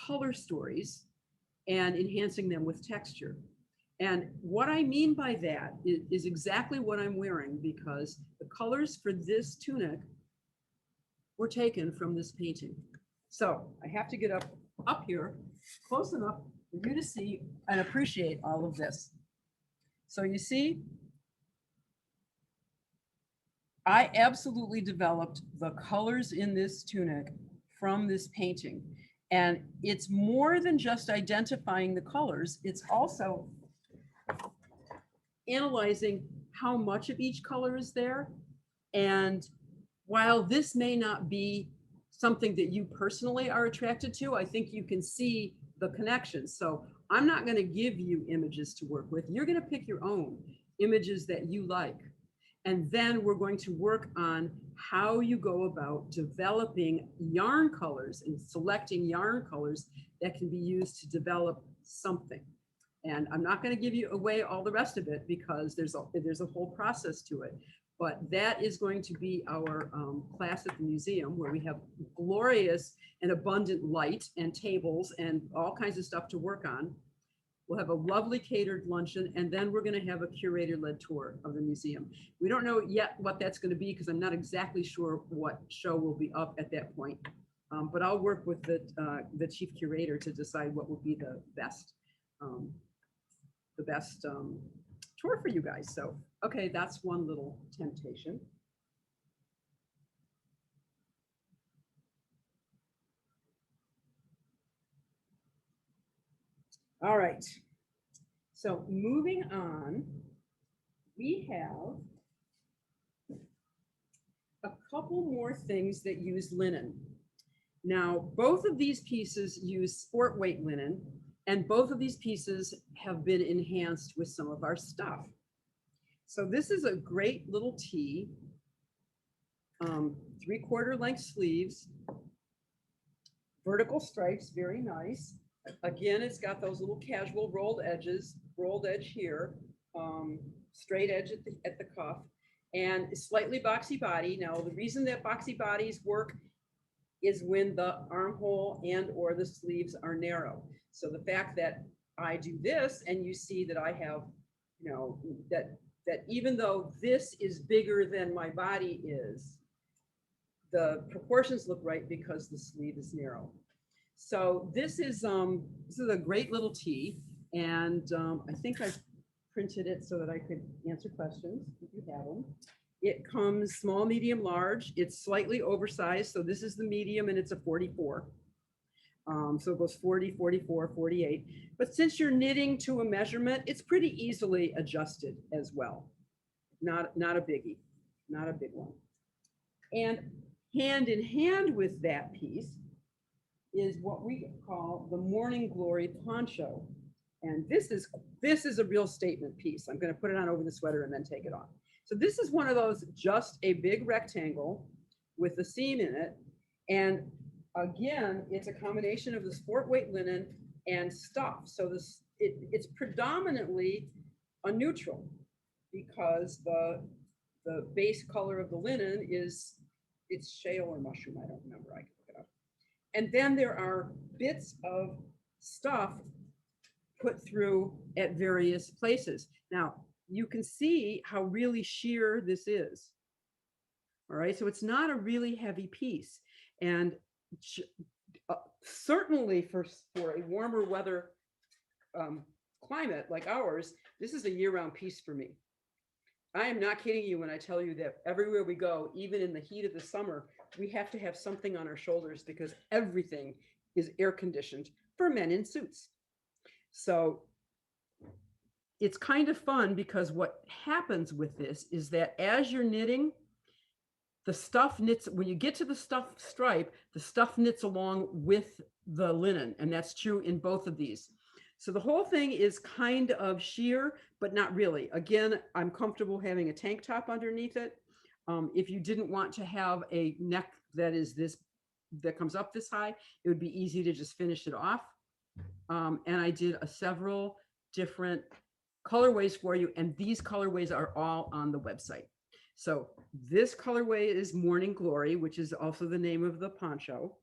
color stories and enhancing them with texture. And what I mean by that is exactly what I'm wearing, because the colors for this tunic were taken from this painting. So I have to get up here close enough for you to see and appreciate all of this. So you see, I absolutely developed the colors in this tunic from this painting. And it's more than just identifying the colors. It's also analyzing how much of each color is there. And while this may not be something that you personally are attracted to, I think you can see the connections. So I'm not going to give you images to work with. You're going to pick your own images that you like. And then we're going to work on how you go about developing yarn colors and selecting yarn colors that can be used to develop something. And I'm not going to give you away all the rest of it because there's a whole process to it. But that is going to be our class at the museum, where we have glorious and abundant light and tables and all kinds of stuff to work on. We'll have a lovely catered luncheon, and then we're going to have a curator-led tour of the museum. We don't know yet what that's going to be because I'm not exactly sure what show will be up at that point. But I'll work with the chief curator to decide what would be the best tour for you guys. So, okay, that's one little temptation. All right. So moving on, we have a couple more things that use linen. Now, both of these pieces use sport weight linen, and both of these pieces have been enhanced with some of our stuff. So this is a great little tee, 3/4 length sleeves, vertical stripes, very nice. Again, it's got those little casual rolled edges, rolled edge here, straight edge at the cuff, and slightly boxy body. Now, the reason that boxy bodies work is when the armhole and or the sleeves are narrow. So the fact that I do this and you see that I have, you know, that even though this is bigger than my body is, the proportions look right because the sleeve is narrow. So this is a great little tee, and I think I printed it so that I could answer questions if you have them. It comes small, medium, large. It's slightly oversized, so this is the medium and it's a 44. So it goes 40, 44, 48. But since you're knitting to a measurement, it's pretty easily adjusted as well. Not a biggie, not a big one. And hand in hand with that piece is what we call the Morning Glory poncho. And this is a real statement piece. I'm going to put it on over the sweater and then take it off. So this is one of those, just a big rectangle with a seam in it. And again, it's a combination of the sport weight linen and stuff. So it's predominantly a neutral because the base color of the linen it's shale or mushroom. I don't remember. I can look it up. And then there are bits of stuff put through at various places. Now, you can see how really sheer this is. All right, so it's not a really heavy piece. And certainly for a warmer weather climate like ours, this is a year-round piece for me. I am not kidding you when I tell you that everywhere we go, even in the heat of the summer, we have to have something on our shoulders because everything is air conditioned for men in suits. So it's kind of fun because what happens with this is that as you're knitting, the stuff knits, when you get to the stuff stripe, the stuff knits along with the linen, and that's true in both of these. So the whole thing is kind of sheer, but not really. Again, I'm comfortable having a tank top underneath it. If you didn't want to have a neck that comes up this high, it would be easy to just finish it off. And I did several different colorways for you, and these colorways are all on the website. So this colorway is Morning Glory, which is also the name of the poncho.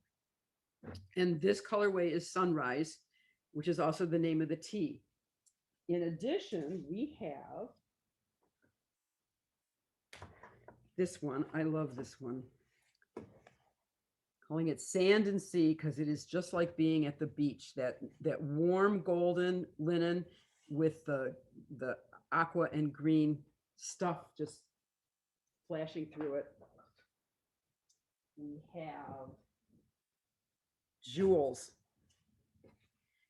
And this colorway is Sunrise, which is also the name of the tee. In addition, we have this one. I love this one. Calling it Sand and Sea because it is just like being at the beach, that warm golden linen with the aqua and green stuff just flashing through it. We have jewels.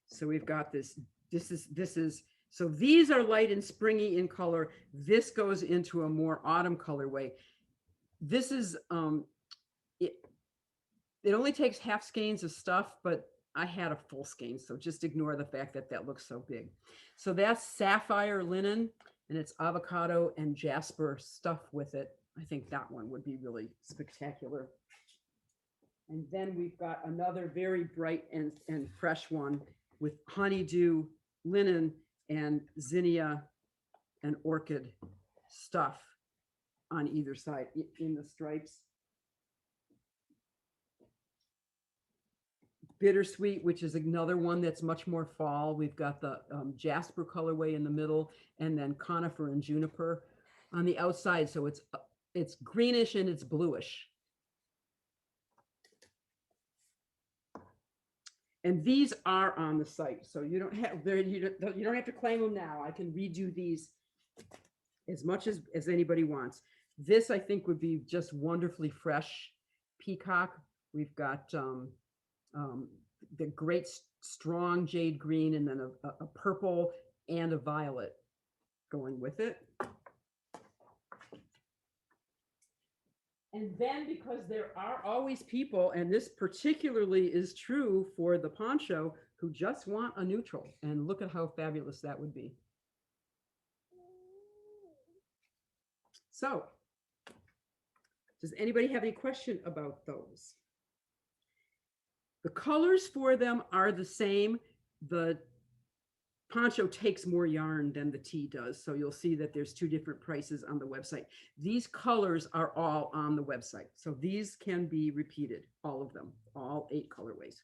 So we've got this is, so these are light and springy in color. This goes into a more autumn colorway. This is, it only takes half skeins of stuff, but I had a full skein, so just ignore the fact that that looks so big. So that's sapphire linen, and it's avocado and jasper stuff with it. I think that one would be really spectacular. And then we've got another very bright and fresh one with honeydew linen and zinnia and orchid stuff on either side in the stripes. Bittersweet, which is another one that's much more fall. We've got the jasper colorway in the middle, and then conifer and juniper on the outside. So it's greenish and it's bluish. And these are on the site, so you don't have, you don't have to claim them now. I can redo these as much as anybody wants. This, I think, would be just wonderfully fresh peacock. We've got the great strong jade green, and then a purple and a violet going with it. And then, because there are always people, and this particularly is true for the poncho, who just want a neutral. And look at how fabulous that would be. So, does anybody have any question about those? The colors for them are the same. The poncho takes more yarn than the tee does, so you'll see that there's two different prices on the website. These colors are all on the website, so these can be repeated, all of them, all 8 colorways.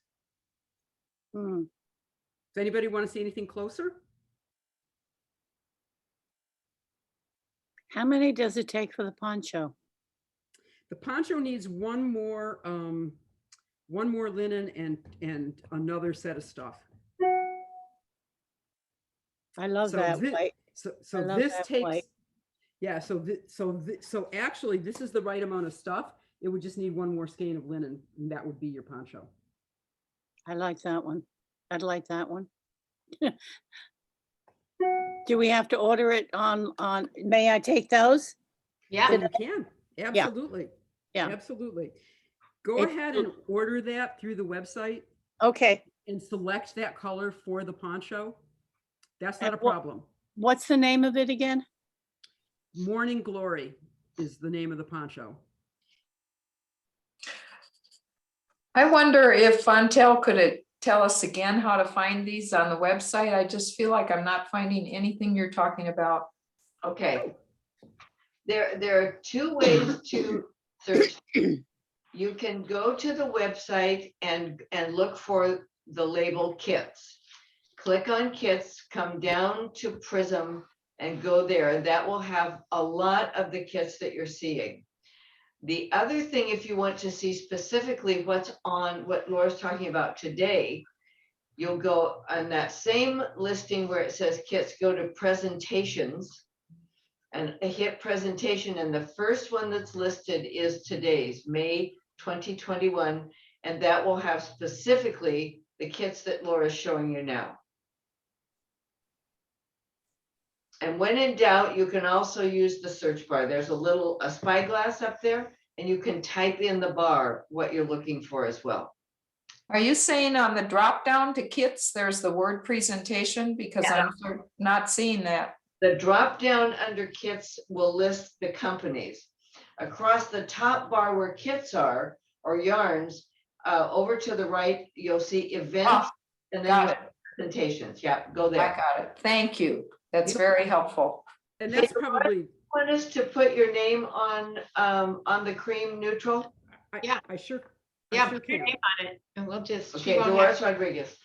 Does anybody want to see anything closer? How many does it take for the poncho? The poncho needs one more linen and another set of stuff. I love So that thi- white. So I love this that takes, white. yeah, so actually this is the right amount of stuff. It would just need one more skein of linen, and that would be your poncho. I like that one. I'd like that one. Do we have to order it on, may I take those? Yeah. You can, absolutely. Yeah. Absolutely. Go ahead and order that through the website. Okay. And select that color for the poncho. That's not a problem. What's the name of it again? Morning Glory is the name of the poncho. I wonder if Fontel could tell us again how to find these on the website. I just feel like I'm not finding anything you're talking about. Okay. There are 2 ways to search. You can go to the website and look for the label kits. Click on kits, come down to Prism and go there. That will have a lot of the kits that you're seeing. The other thing, if you want to see specifically what's on what Laura's talking about today, you'll go on that same listing where it says kits, go to presentations and hit presentation. And the first one that's listed is today's, May 2021. And that will have specifically the kits that Laura's showing you now. And when in doubt, you can also use the search bar. There's a spyglass up there, and you can type in the bar what you're looking for as well. Are you saying on the drop down to kits, there's the word presentation? Because I'm not seeing that. The drop down under kits will list the companies. Across the top bar where kits are, or yarns, over to the right, you'll see events and then presentations. Yeah, go there. I got it. Thank you. That's very helpful. And that's probably. Want us to put your name on the cream neutral? I sure. Yeah, sure put your can. name on it and we'll just. Okay, Dolores Rodriguez.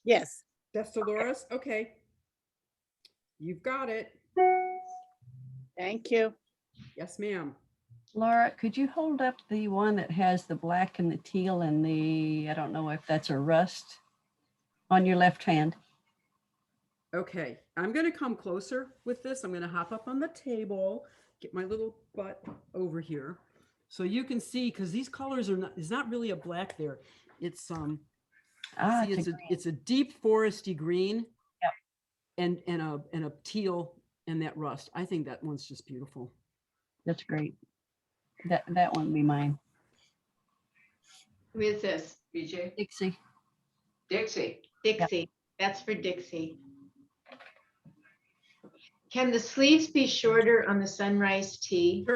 Yes. That's Dolores. Okay. You've got it. Thank you. Yes, ma'am. Laura, could you hold up the one that has the black and the teal and the, I don't know if that's a rust, on your left hand? Okay, I'm going to come closer with this. I'm going to hop up on the table, get my little butt over here. So you can see, because these colors are not, it's not really a black there. It's see, it's a deep foresty green. Yep. And a teal and that rust. I think that one's just beautiful. That's great. That one would be mine. Who is this, BJ? Dixie. Dixie. Dixie. That's for Dixie. Can the sleeves be shorter on the sunrise tee?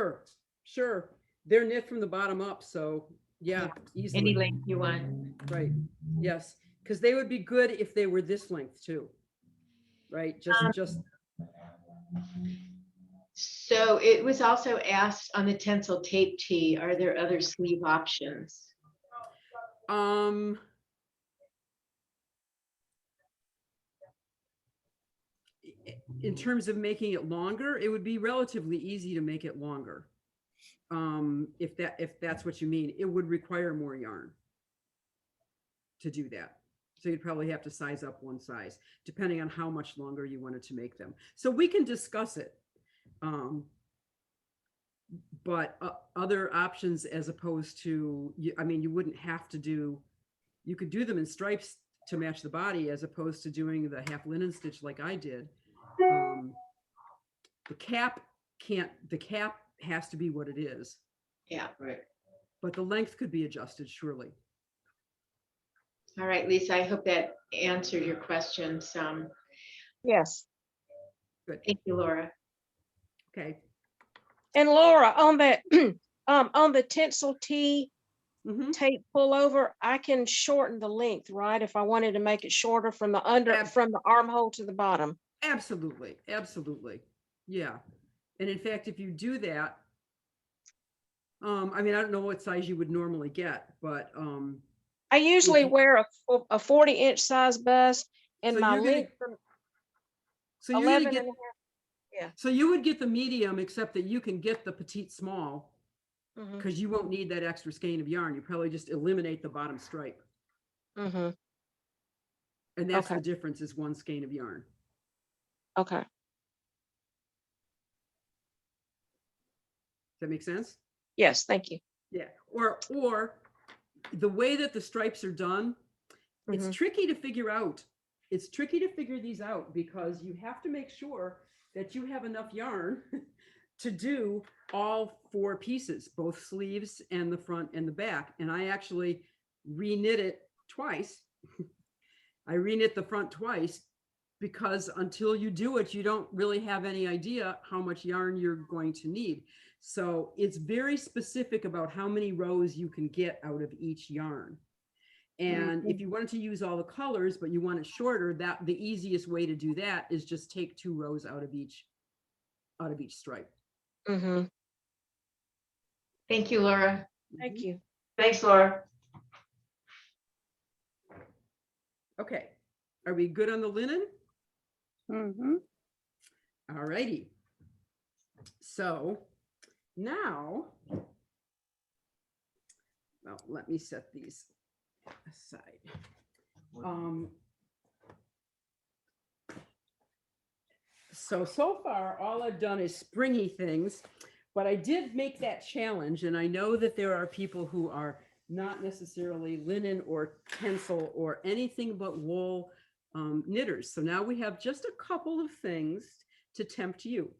Sure. They're knit from the bottom up, so yeah, easily. Any length you want. Right. Yes, because they would be good if they were this length too. Right. Just. So it was also asked on the tensile tape tee, are there other sleeve options? In terms of making it longer, it would be relatively easy to make it longer. If that's what you mean, it would require more yarn to do that. So you'd probably have to size up one size, depending on how much longer you wanted to make them. So we can discuss it. But other options as opposed to, I mean, you wouldn't have to do, you could do them in stripes to match the body as opposed to doing the half linen stitch like I did. The cap has to be what it is. Yeah. Right. But the length could be adjusted, surely. All right, Lisa, I hope that answered your questions. Yes. Good. Thank you, Laura. Okay. And Laura, on that, on the tinsel tee tape pullover, I can shorten the length, right? If I wanted to make it shorter from the from the armhole to the bottom. Absolutely, absolutely. Yeah. And in fact, if you do that, I mean, I don't know what size you would normally get, but I usually wear a 40-inch size bust, and so my you're gonna- length from so you're gonna 11 get, and a half. Yeah. so you would get the medium, except that you can get the petite small because you won't need that extra skein of yarn. You probably just eliminate the bottom stripe. Mm-hmm. And that's the difference, is one skein of yarn. Okay. Does that make sense? Yes, thank you. Yeah. Or the way that the stripes are done, it's tricky to figure out. It's tricky to figure these out because you have to make sure that you have enough yarn to do all 4 pieces, both sleeves and the front and the back. And I actually reknit it twice. I reknit the front twice because until you do it, you don't really have any idea how much yarn you're going to need. So it's very specific about how many rows you can get out of each yarn. And if you wanted to use all the colors, but you want it shorter, that the easiest way to do that is just take 2 rows out of each stripe. Thank you, Laura. Thank you. Thanks, Laura. Okay. Are we good on the linen? Mm-hmm. All righty. So now, well, let me set these aside. So far, all I've done is springy things, but I did make that challenge, and I know that there are people who are not necessarily linen or tencel or anything but wool knitters. So now we have just a couple of things to tempt you.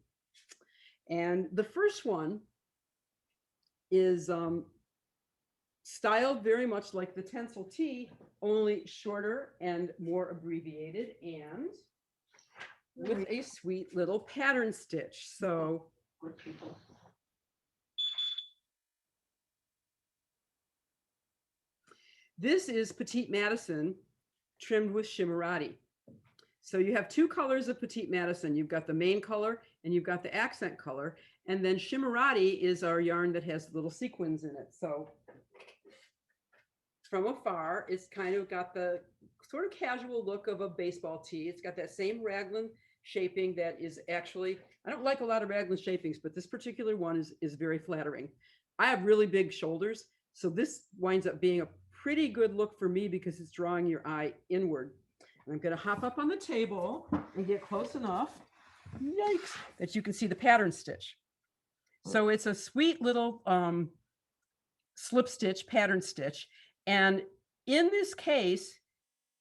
And the first one is styled very much like the tencel tee, only shorter and more abbreviated, and with a sweet little pattern stitch. So this is Petite Madison trimmed with Shimmerati. So you have 2 colors of Petite Madison. You've got the main color and you've got the accent color. And then Shimmerati is our yarn that has little sequins in it. So from afar, it's kind of got the sort of casual look of a baseball tee. It's got that same raglan shaping that is actually, I don't like a lot of raglan shapings, but this particular one is very flattering. I have really big shoulders, so this winds up being a pretty good look for me because it's drawing your eye inward. And I'm going to hop up on the table and get close enough, yikes, that you can see the pattern stitch. So it's a sweet little slip stitch, pattern stitch. And in this case,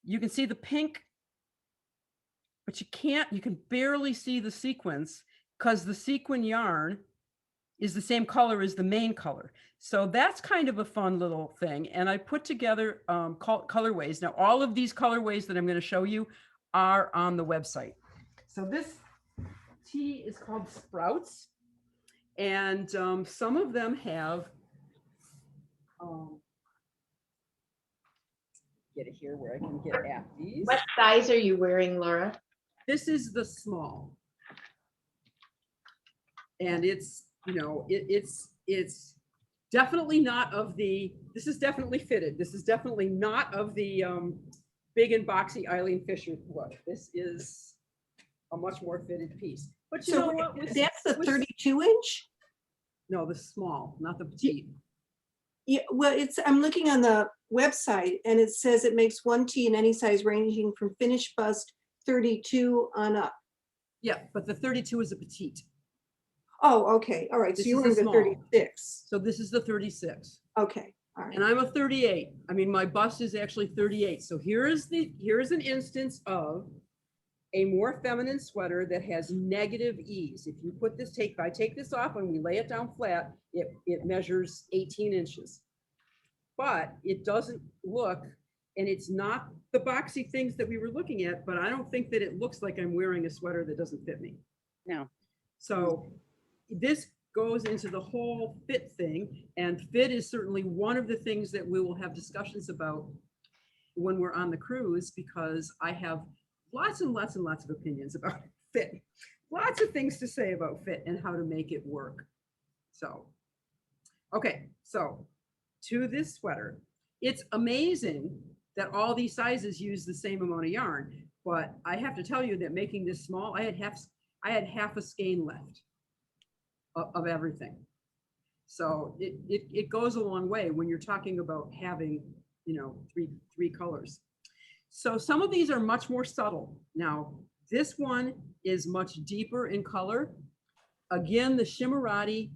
you can see the pink, but you can barely see the sequins because the sequin yarn is the same color as the main color. So that's kind of a fun little thing. And I put together colorways. Now, all of these colorways that I'm going to show you are on the website. So this tee is called Sprouts. And some of them have, get it here where I can get at these. What size are you wearing, Laura? This is the small. And it's, you know, it's definitely not of the, this is definitely fitted. This is definitely not of the big and boxy Eileen Fisher look. This is a much more fitted piece. But you know what? That's the 32 inch? No, the small, not the petite. Yeah, well, I'm looking on the website and it says it makes 1T in any size ranging from finished bust 32 on up. Yeah, but the 32 is a petite. Oh, okay. All right. So This you're is a wearing the small. 36. So this is the 36. Okay. All right. And I'm a 38. I mean, my bust is actually 38. So here's an instance of a more feminine sweater that has negative ease. If you put this if I take this off and we lay it down flat, it measures 18 inches. But it doesn't look, and it's not the boxy things that we were looking at, but I don't think that it looks like I'm wearing a sweater that doesn't fit me. No. So this goes into the whole fit thing, and fit is certainly one of the things that we will have discussions about when we're on the cruise, because I have lots and lots and lots of opinions about fit. Lots of things to say about fit and how to make it work. So, okay, so to this sweater, it's amazing that all these sizes use the same amount of yarn, but I have to tell you that making this small, I had half a skein left of everything. So it goes a long way when you're talking about having, you know, three colors. So some of these are much more subtle. Now, this one is much deeper in color. Again, the Shimmerati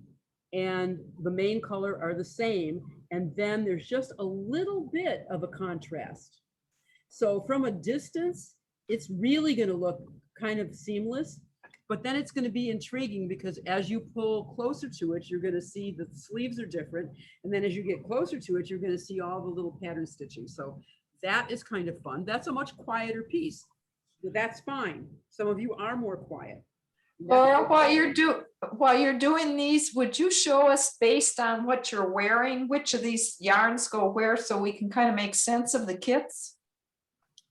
and the main color are the same. And then there's just a little bit of a contrast. So from a distance, it's really going to look kind of seamless, but then it's going to be intriguing because as you pull closer to it, you're going to see the sleeves are different. And then as you get closer to it, you're going to see all the little pattern stitching. So that is kind of fun. That's a much quieter piece. That's fine. Some of you are more quiet. Laura, while you're doing these, would you show us based on what you're wearing, which of these yarns go where, so we can kind of make sense of the kits?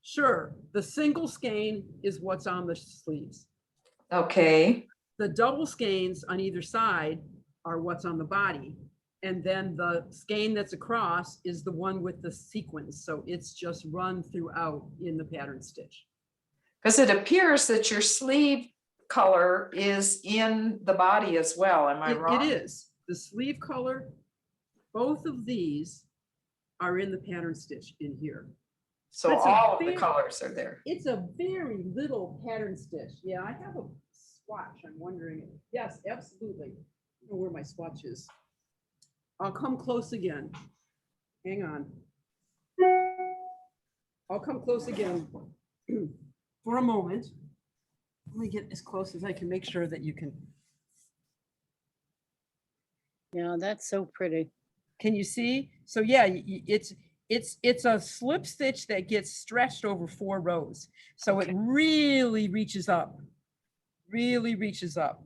Sure. The single skein is what's on the sleeves. Okay. The double skeins on either side are what's on the body. And then the skein that's across is the one with the sequins. So it's just run throughout in the pattern stitch. Because it appears that your sleeve color is in the body as well. Am I wrong? It is. The sleeve color, both of these are in the pattern stitch in here. So all of the colors are there. It's a very little pattern stitch. Yeah, I have a swatch. I'm wondering. Yes, absolutely. I don't know where my swatch is. I'll come close again. Hang on. I'll come close again for a moment. Let me get as close as I can, make sure that you can. Yeah, that's so pretty. Can you see? So yeah, it's a slip stitch that gets stretched over 4 rows. So it really reaches up, really reaches up.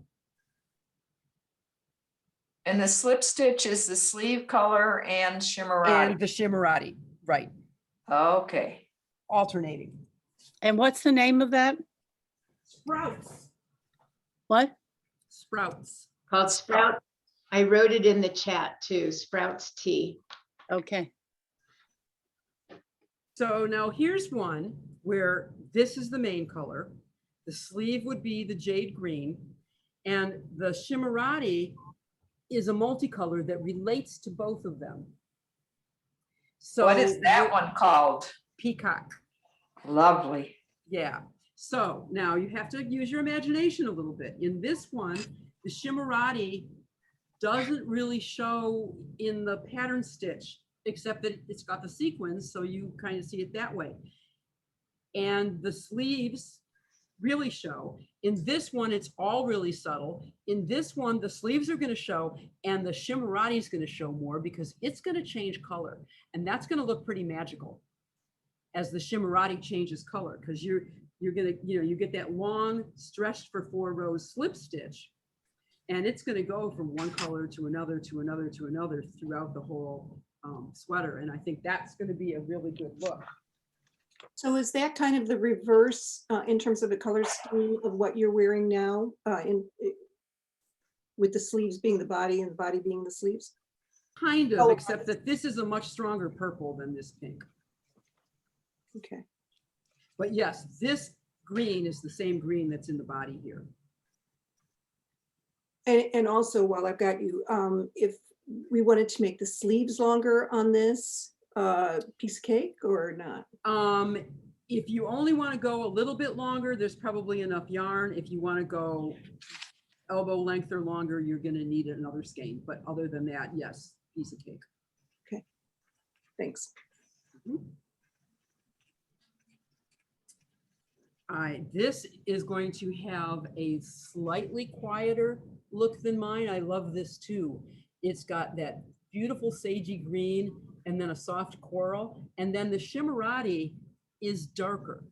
And the slip stitch is the sleeve color and Shimmerati. And the Shimmerati, right. Okay. Alternating. And what's the name of that? Sprouts. What? Sprouts. Called Sprout. I wrote it in the chat too, Sprouts Tea. Okay. So now here's one where this is the main color. The sleeve would be the jade green, and the Shimmerati is a multicolor that relates to both of them. So what is that one called? Peacock. Lovely. Yeah. So now you have to use your imagination a little bit. In this one, the Shimmerati doesn't really show in the pattern stitch, except that it's got the sequins, so you kind of see it that way. And the sleeves really show. In this one, it's all really subtle. In this one, the sleeves are going to show, and the Shimmerati is going to show more because it's going to change color, and that's going to look pretty magical as the Shimmerati changes color, because you're going to, you know, you get that long stretched for 4 rows slip stitch, and it's going to go from one color to another to another to another throughout the whole sweater. And I think that's going to be a really good look. So is that kind of the reverse in terms of the color scheme of what you're wearing now, with the sleeves being the body and the body being the sleeves? Kind of, except that this is a much stronger purple than this pink. Okay. But yes, this green is the same green that's in the body here. And also, while I've got you, if we wanted to make the sleeves longer on this piece of cake or not? If you only want to go a little bit longer, there's probably enough yarn. If you want to go elbow length or longer, you're going to need another skein. But other than that, yes, piece of cake. Okay, thanks. All right, this is going to have a slightly quieter look than mine. I love this too. It's got that beautiful sagey green and then a soft coral. And then the shimmerati is darker.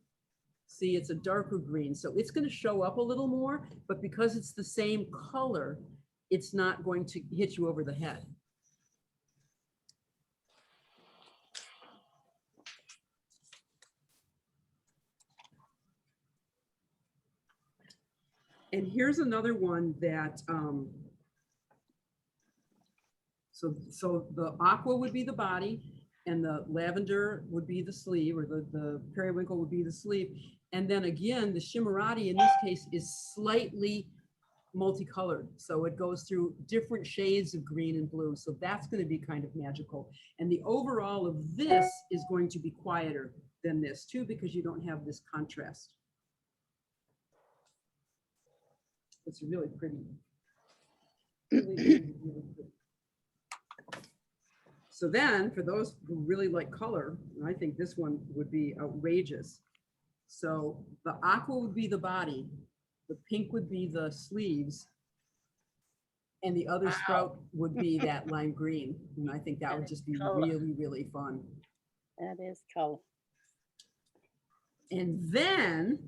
See, it's a darker green. So it's going to show up a little more, but because it's the same color, it's not going to hit you over the head. And here's another one that, so the aqua would be the body and the lavender would be the sleeve, or the periwinkle would be the sleeve. And then again, the shimmerati in this case is slightly multicolored. So it goes through different shades of green and blue. So that's going to be kind of magical. And the overall of this is going to be quieter than this too, because you don't have this contrast. It's really pretty. Really, really, really pretty. So then for those who really like color, I think this one would be outrageous. So the aqua would be the body, the pink would be the sleeves, and the other sprout would be that lime green. And I think that would just be really, really fun. That is color. And then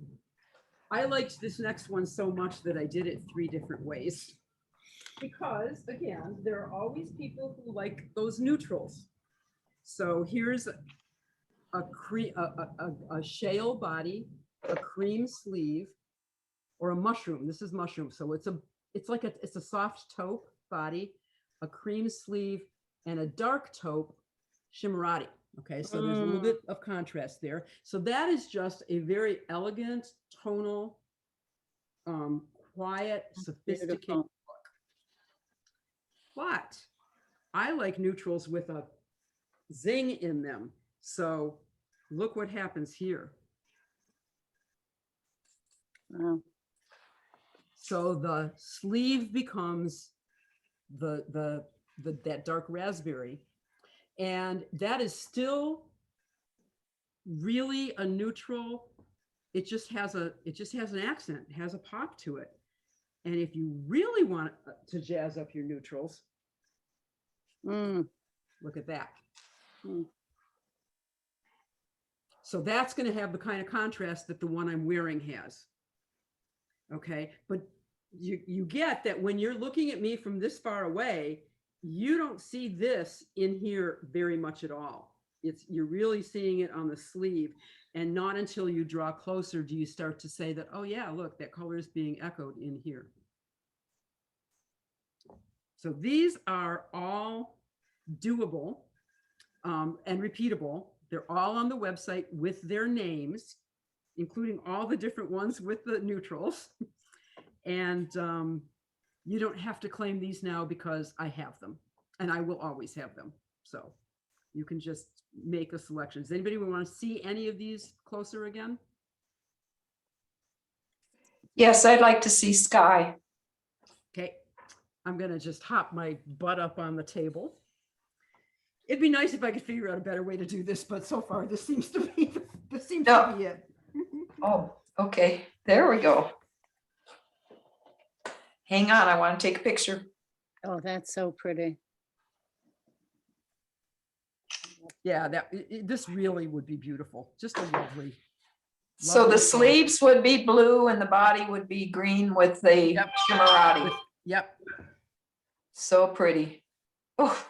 I liked this next one so much that I did it 3 different ways. Because again, there are always people who like those neutrals. So here's a shale body, a cream sleeve, or a mushroom. This is mushroom. So it's a soft taupe body, a cream sleeve, and a dark taupe shimmerati. Okay, so there's a little bit of contrast there. So that is just a very elegant, tonal, quiet, sophisticated look. But I like neutrals with a zing in them. So look what happens here. Wow. So the sleeve becomes that dark raspberry, and that is still really a neutral. It just has an accent, it has a pop to it. And if you really want to jazz up your neutrals, look at that. So that's going to have the kind of contrast that the one I'm wearing has. Okay, but you get that when you're looking at me from this far away, you don't see this in here very much at all. You're really seeing it on the sleeve, and not until you draw closer do you start to say that, oh yeah, look, that color is being echoed in here. So these are all doable and repeatable. They're all on the website with their names, including all the different ones with the neutrals. And you don't have to claim these now because I have them, and I will always have them. So you can just make a selection. Does anybody want to see any of these closer again? Yes, I'd like to see sky. Okay, I'm gonna just hop my butt up on the table. It'd be nice if I could figure out a better way to do this, but so far this seems to be it. Oh, okay, there we go. Hang on, I want to take a picture. Oh, that's so pretty. Yeah, this really would be beautiful. Just a lovely. So the sleeves would be blue and the body would be green with the shimmerati. Yep. So pretty. Oh,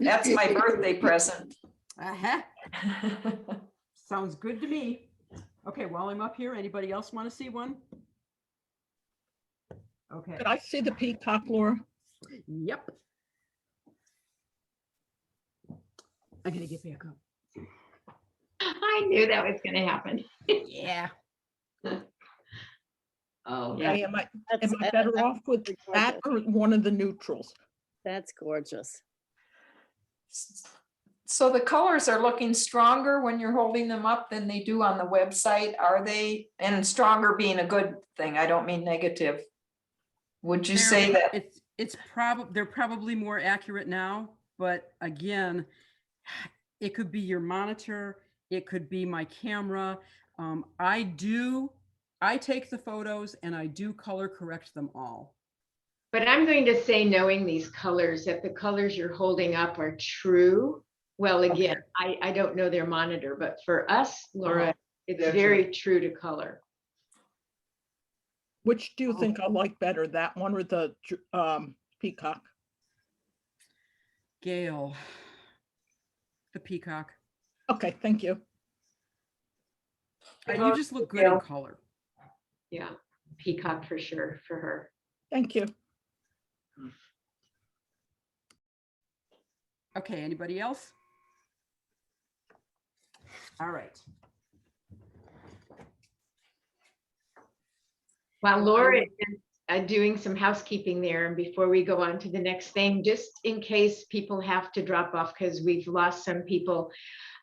that's my birthday present. Sounds good to me. Okay, while I'm up here, anybody else want to see one? Okay. Could I see the peacock, Laura? Yep. I'm gonna get back up. I knew that was going to happen. Yeah. Oh, Yeah. Okay, am I That's better off with that or one of the neutrals? That's gorgeous. So the colors are looking stronger when you're holding them up than they do on the website, are they? And stronger being a good thing, I don't mean negative. Would you say that? They're probably more accurate now, but again, it could be your monitor, it could be my camera. I take the photos and I do color correct them all. But I'm going to say, knowing these colors, that the colors you're holding up are true. Well, again, I don't know their monitor, but for us, Laura, it's very true to color. Which do you think I like better, that one or the peacock? Gail, the peacock. Okay, thank you. You just look good in color. Yeah, peacock for sure for her. Thank you. Okay, anybody else? All right. While Laura is doing some housekeeping there, and before we go on to the next thing, just in case people have to drop off because we've lost some people,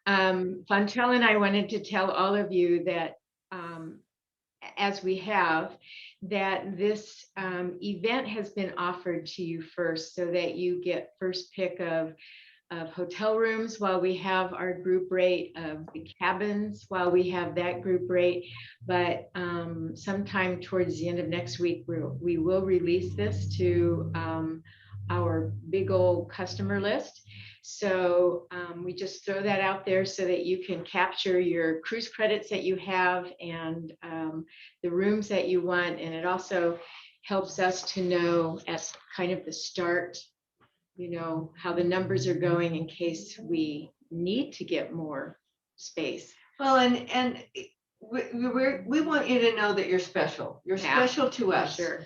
Fontel and I wanted to tell all of you that as we have, that this event has been offered to you first so that you get first pick of hotel rooms while we have our group rate, of the cabins while we have that group rate. But sometime towards the end of next week, we will release this to our big old customer list. So we just throw that out there so that you can capture your cruise credits that you have and the rooms that you want. And it also helps us to know at kind of the start, you know, how the numbers are going in case we need to get more space. Well, and we want you to know that you're special. You're special to us. Sure.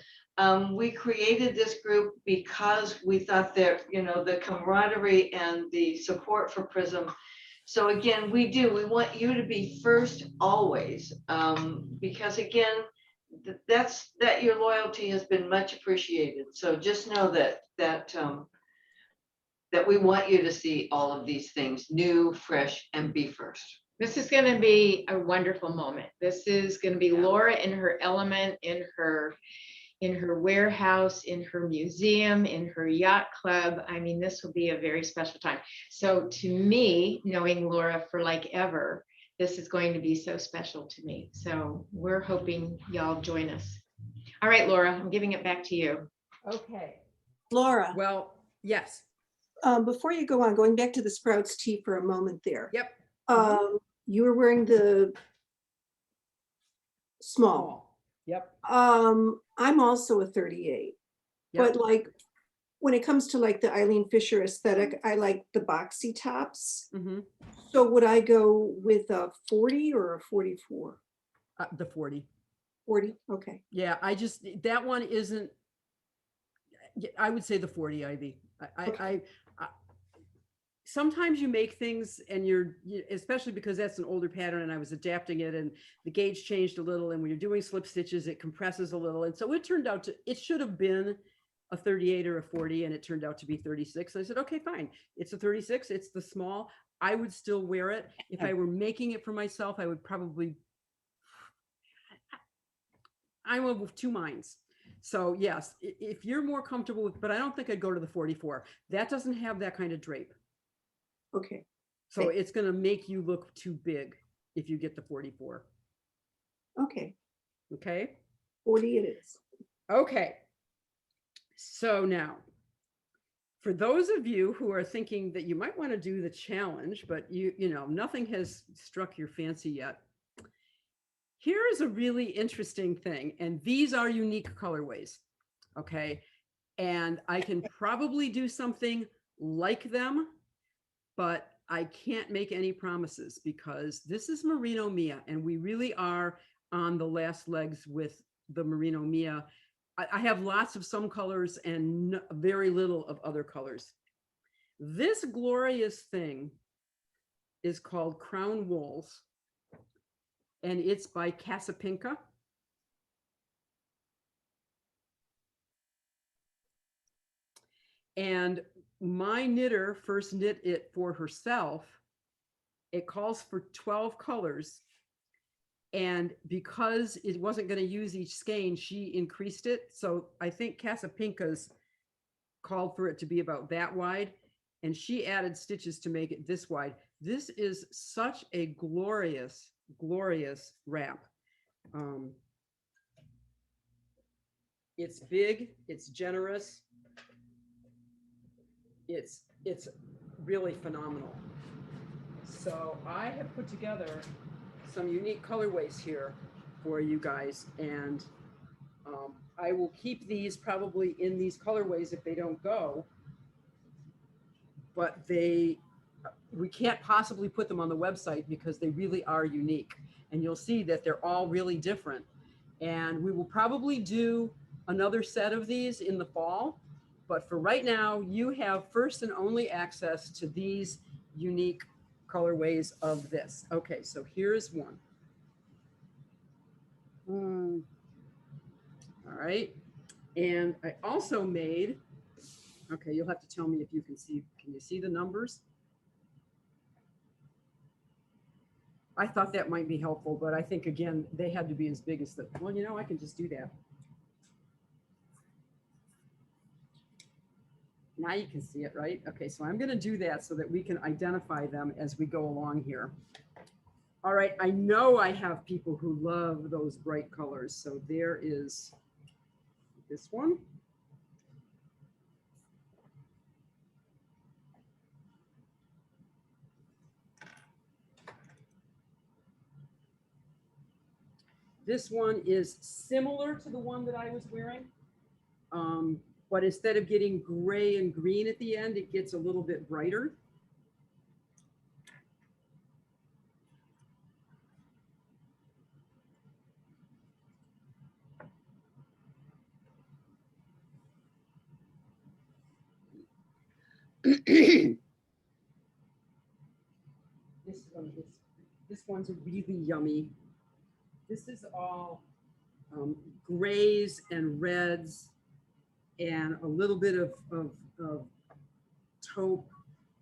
We created this group because we thought that, you know, the camaraderie and the support for Prism. So again, we want you to be first always, because again, that your loyalty has been much appreciated. So just know that we want you to see all of these things new, fresh, and be first. This is going to be a wonderful moment. This is going to be Laura in her element, in her warehouse, in her museum, in her yacht club. I mean, this will be a very special time. So to me, knowing Laura for like ever, this is going to be so special to me. So we're hoping y'all join us. All right, Laura, I'm giving it back to you. Okay. Laura. Well, yes. Before you go on, going back to the Sprouts tea for a moment there. Yep. You were wearing the small. Yep. I'm also a 38, but like when it comes to like the Eileen Fisher aesthetic, I like the boxy tops. So would I go with a 40 or a 44? The 40. 40, okay. Yeah, that one isn't, I would say the 40, Ivy. I sometimes you make things and especially because that's an older pattern and I was adapting it and the gauge changed a little, and when you're doing slip stitches, it compresses a little. And so it turned out it should have been a 38 or a 40, and it turned out to be 36. I said, okay, fine. It's a 36. It's the small. I would still wear it. If I were making it for myself, I would probably, I'm of two minds. So yes, if you're more comfortable with, but I don't think I'd go to the 44. That doesn't have that kind of drape. Okay. So it's going to make you look too big if you get the 44. Okay. Okay. 40 it is. Okay. So now, for those of you who are thinking that you might want to do the challenge, but you know, nothing has struck your fancy yet. Here is a really interesting thing, and these are unique colorways. Okay. And I can probably do something like them, but I can't make any promises because this is Merino Mia, and we really are on the last legs with the Merino Mia. I have lots of some colors and very little of other colors. This glorious thing is called Crown Wools, and it's by Casapinka. And my knitter first knit it for herself. It calls for 12 colors. And because it wasn't going to use each skein, she increased it. So I think Casapinka's called for it to be about that wide. And she added stitches to make it this wide. This is such a glorious, glorious wrap. It's big, it's generous. It's really phenomenal. So I have put together some unique colorways here for you guys, and I will keep these probably in these colorways if they don't go, but we can't possibly put them on the website because they really are unique, and you'll see that they're all really different. And we will probably do another set of these in the fall, but for right now, you have first and only access to these unique colorways of this. Okay, so here's one. All right, and I also made, okay, you'll have to tell me if you can you see the numbers? I thought that might be helpful, but I think again, they had to be as big as well, you know, I can just do that. Now you can see it, right? Okay, so I'm gonna do that so that we can identify them as we go along here. All right, I know I have people who love those bright colors. So there is this one. This one is similar to the one that I was wearing, but instead of getting gray and green at the end, it gets a little bit brighter. This one's really yummy. This is all grays and reds and a little bit of taupe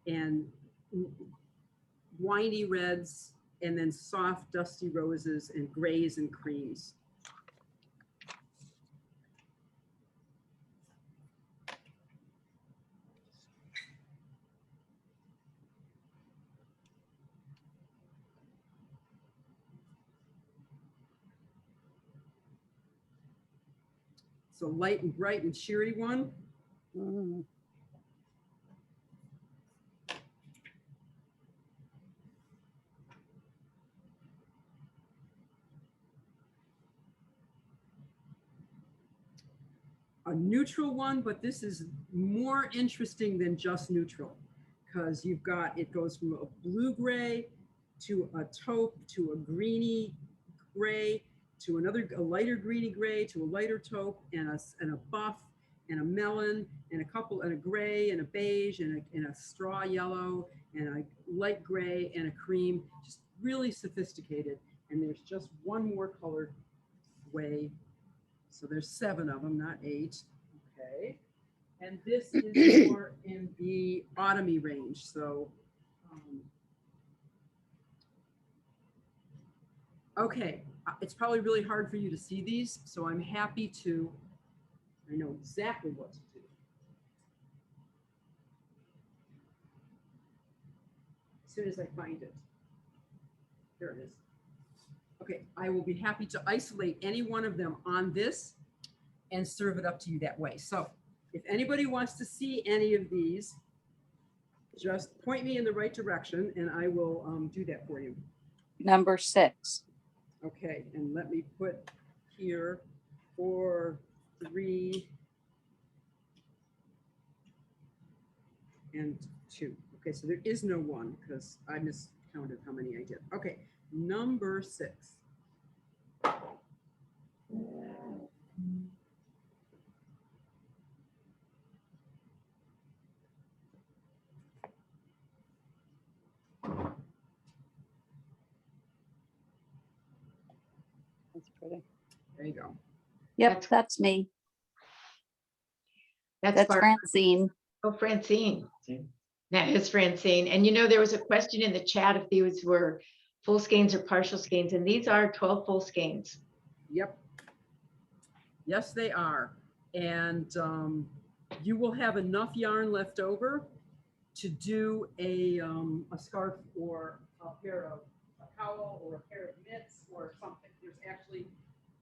and winey reds, and then soft dusty roses and grays and creams. So light and bright and cheery one. A neutral one, but this is more interesting than just neutral because you've got, it goes from a blue gray to a taupe to a greeny gray to a lighter greeny gray to a lighter taupe and a buff and a melon and a gray and a beige and a straw yellow and a light gray and a cream, just really sophisticated. And there's just one more colored way. So there's 7 of them, not 8. Okay. And this is more in the autumny range. So, okay, it's probably really hard for you to see these, so I'm happy to, I know exactly what to do. As soon as I find it. There it is. Okay, I will be happy to isolate any one of them on this and serve it up to you that way. So if anybody wants to see any of these, just point me in the right direction and I will do that for you. Number 6. Okay, and let me put here 4, 3, and 2. Okay, so there is no 1 because I miscounted how many I did. Okay, number 6. That's pretty. There you go. Yep, that's me. That's Francine. Oh, Francine. That is Francine. And you know, there was a question in the chat if these were full skeins or partial skeins, and these are 12 full skeins. Yep. Yes, they are. And you will have enough yarn left over to do a scarf or a pair of a cowl or a pair of mitts or something. There's actually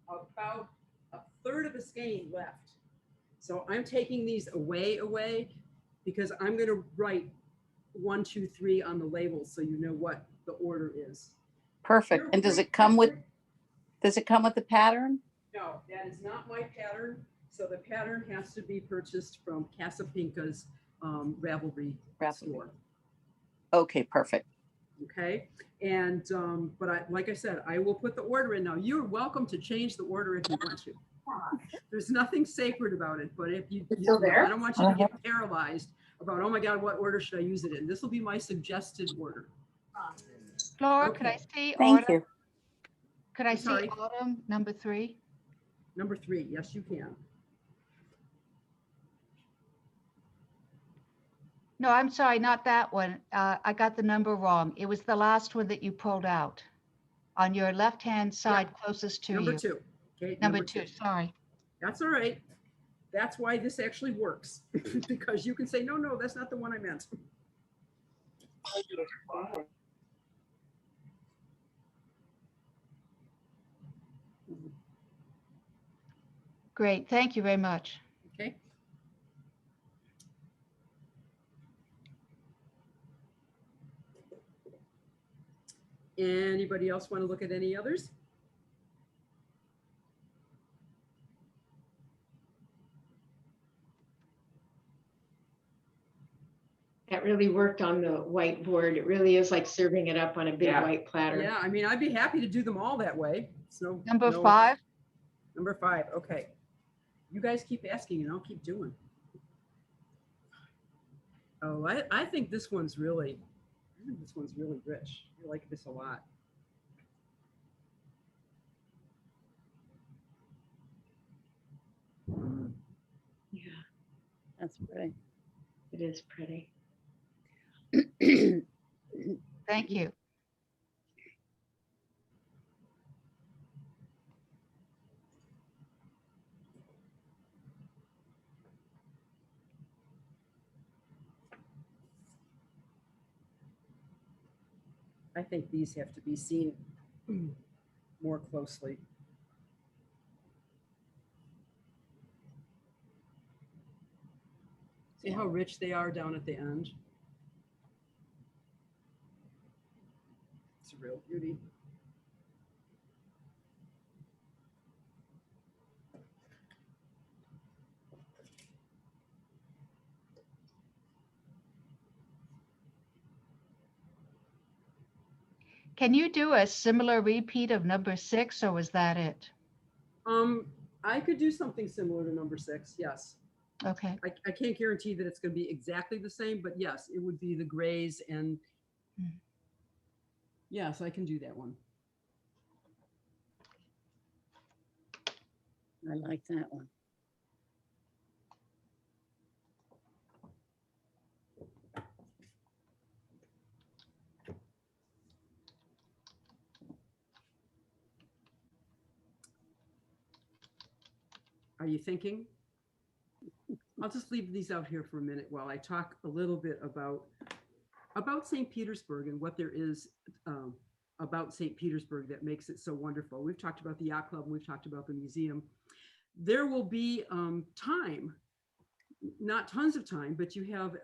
about a third of a skein left. So I'm taking these away because I'm going to write 1, 2, 3 on the labels so you know what the order is. Perfect. And does it come with the pattern? No, that is not my pattern. So the pattern has to be purchased from Casapinka's Ravelry store. Okay, perfect. Okay. And but like I said, I will put the order in now. You're welcome to change the order if you want to. There's nothing sacred about it, but if you I don't want you to get paralyzed about, oh my God, what order should I use it in? This will be my suggested order. Laura, could I see Thank autumn? you. Could I see Sorry. autumn number 3? Number 3, yes, you can. No, I'm sorry, not that one. I got the number wrong. It was the last one that you pulled out on your left-hand side closest to Number you. 2. Okay. Number two, sorry. That's all right. That's why this actually works because you can say, no, that's not the one I meant. Great, thank you very much. Okay. Anybody else want to look at any others? That really worked on the whiteboard. It really is like serving it up on a big white platter. Yeah, I mean, I'd be happy to do them all that way. So Number 5. Number 5. Okay. You guys keep asking and I'll keep doing. Oh, I think this one's really rich. I like this a lot. Yeah, That's pretty. it is pretty. Thank you. I think these have to be seen more closely. See how rich they are down at the end? It's a real beauty. Can you do a similar repeat of number 6 or was that it? I could do something similar to number 6, yes. Okay. I can't guarantee that it's going to be exactly the same, but yes, it would be the grays and yes, I can do that one. I like that one. Are you thinking? I'll just leave these out here for a minute while I talk a little bit about St. Petersburg and what there is about St. Petersburg that makes it so wonderful. We've talked about the yacht club and we've talked about the museum. There will be time, not tons of time, but you have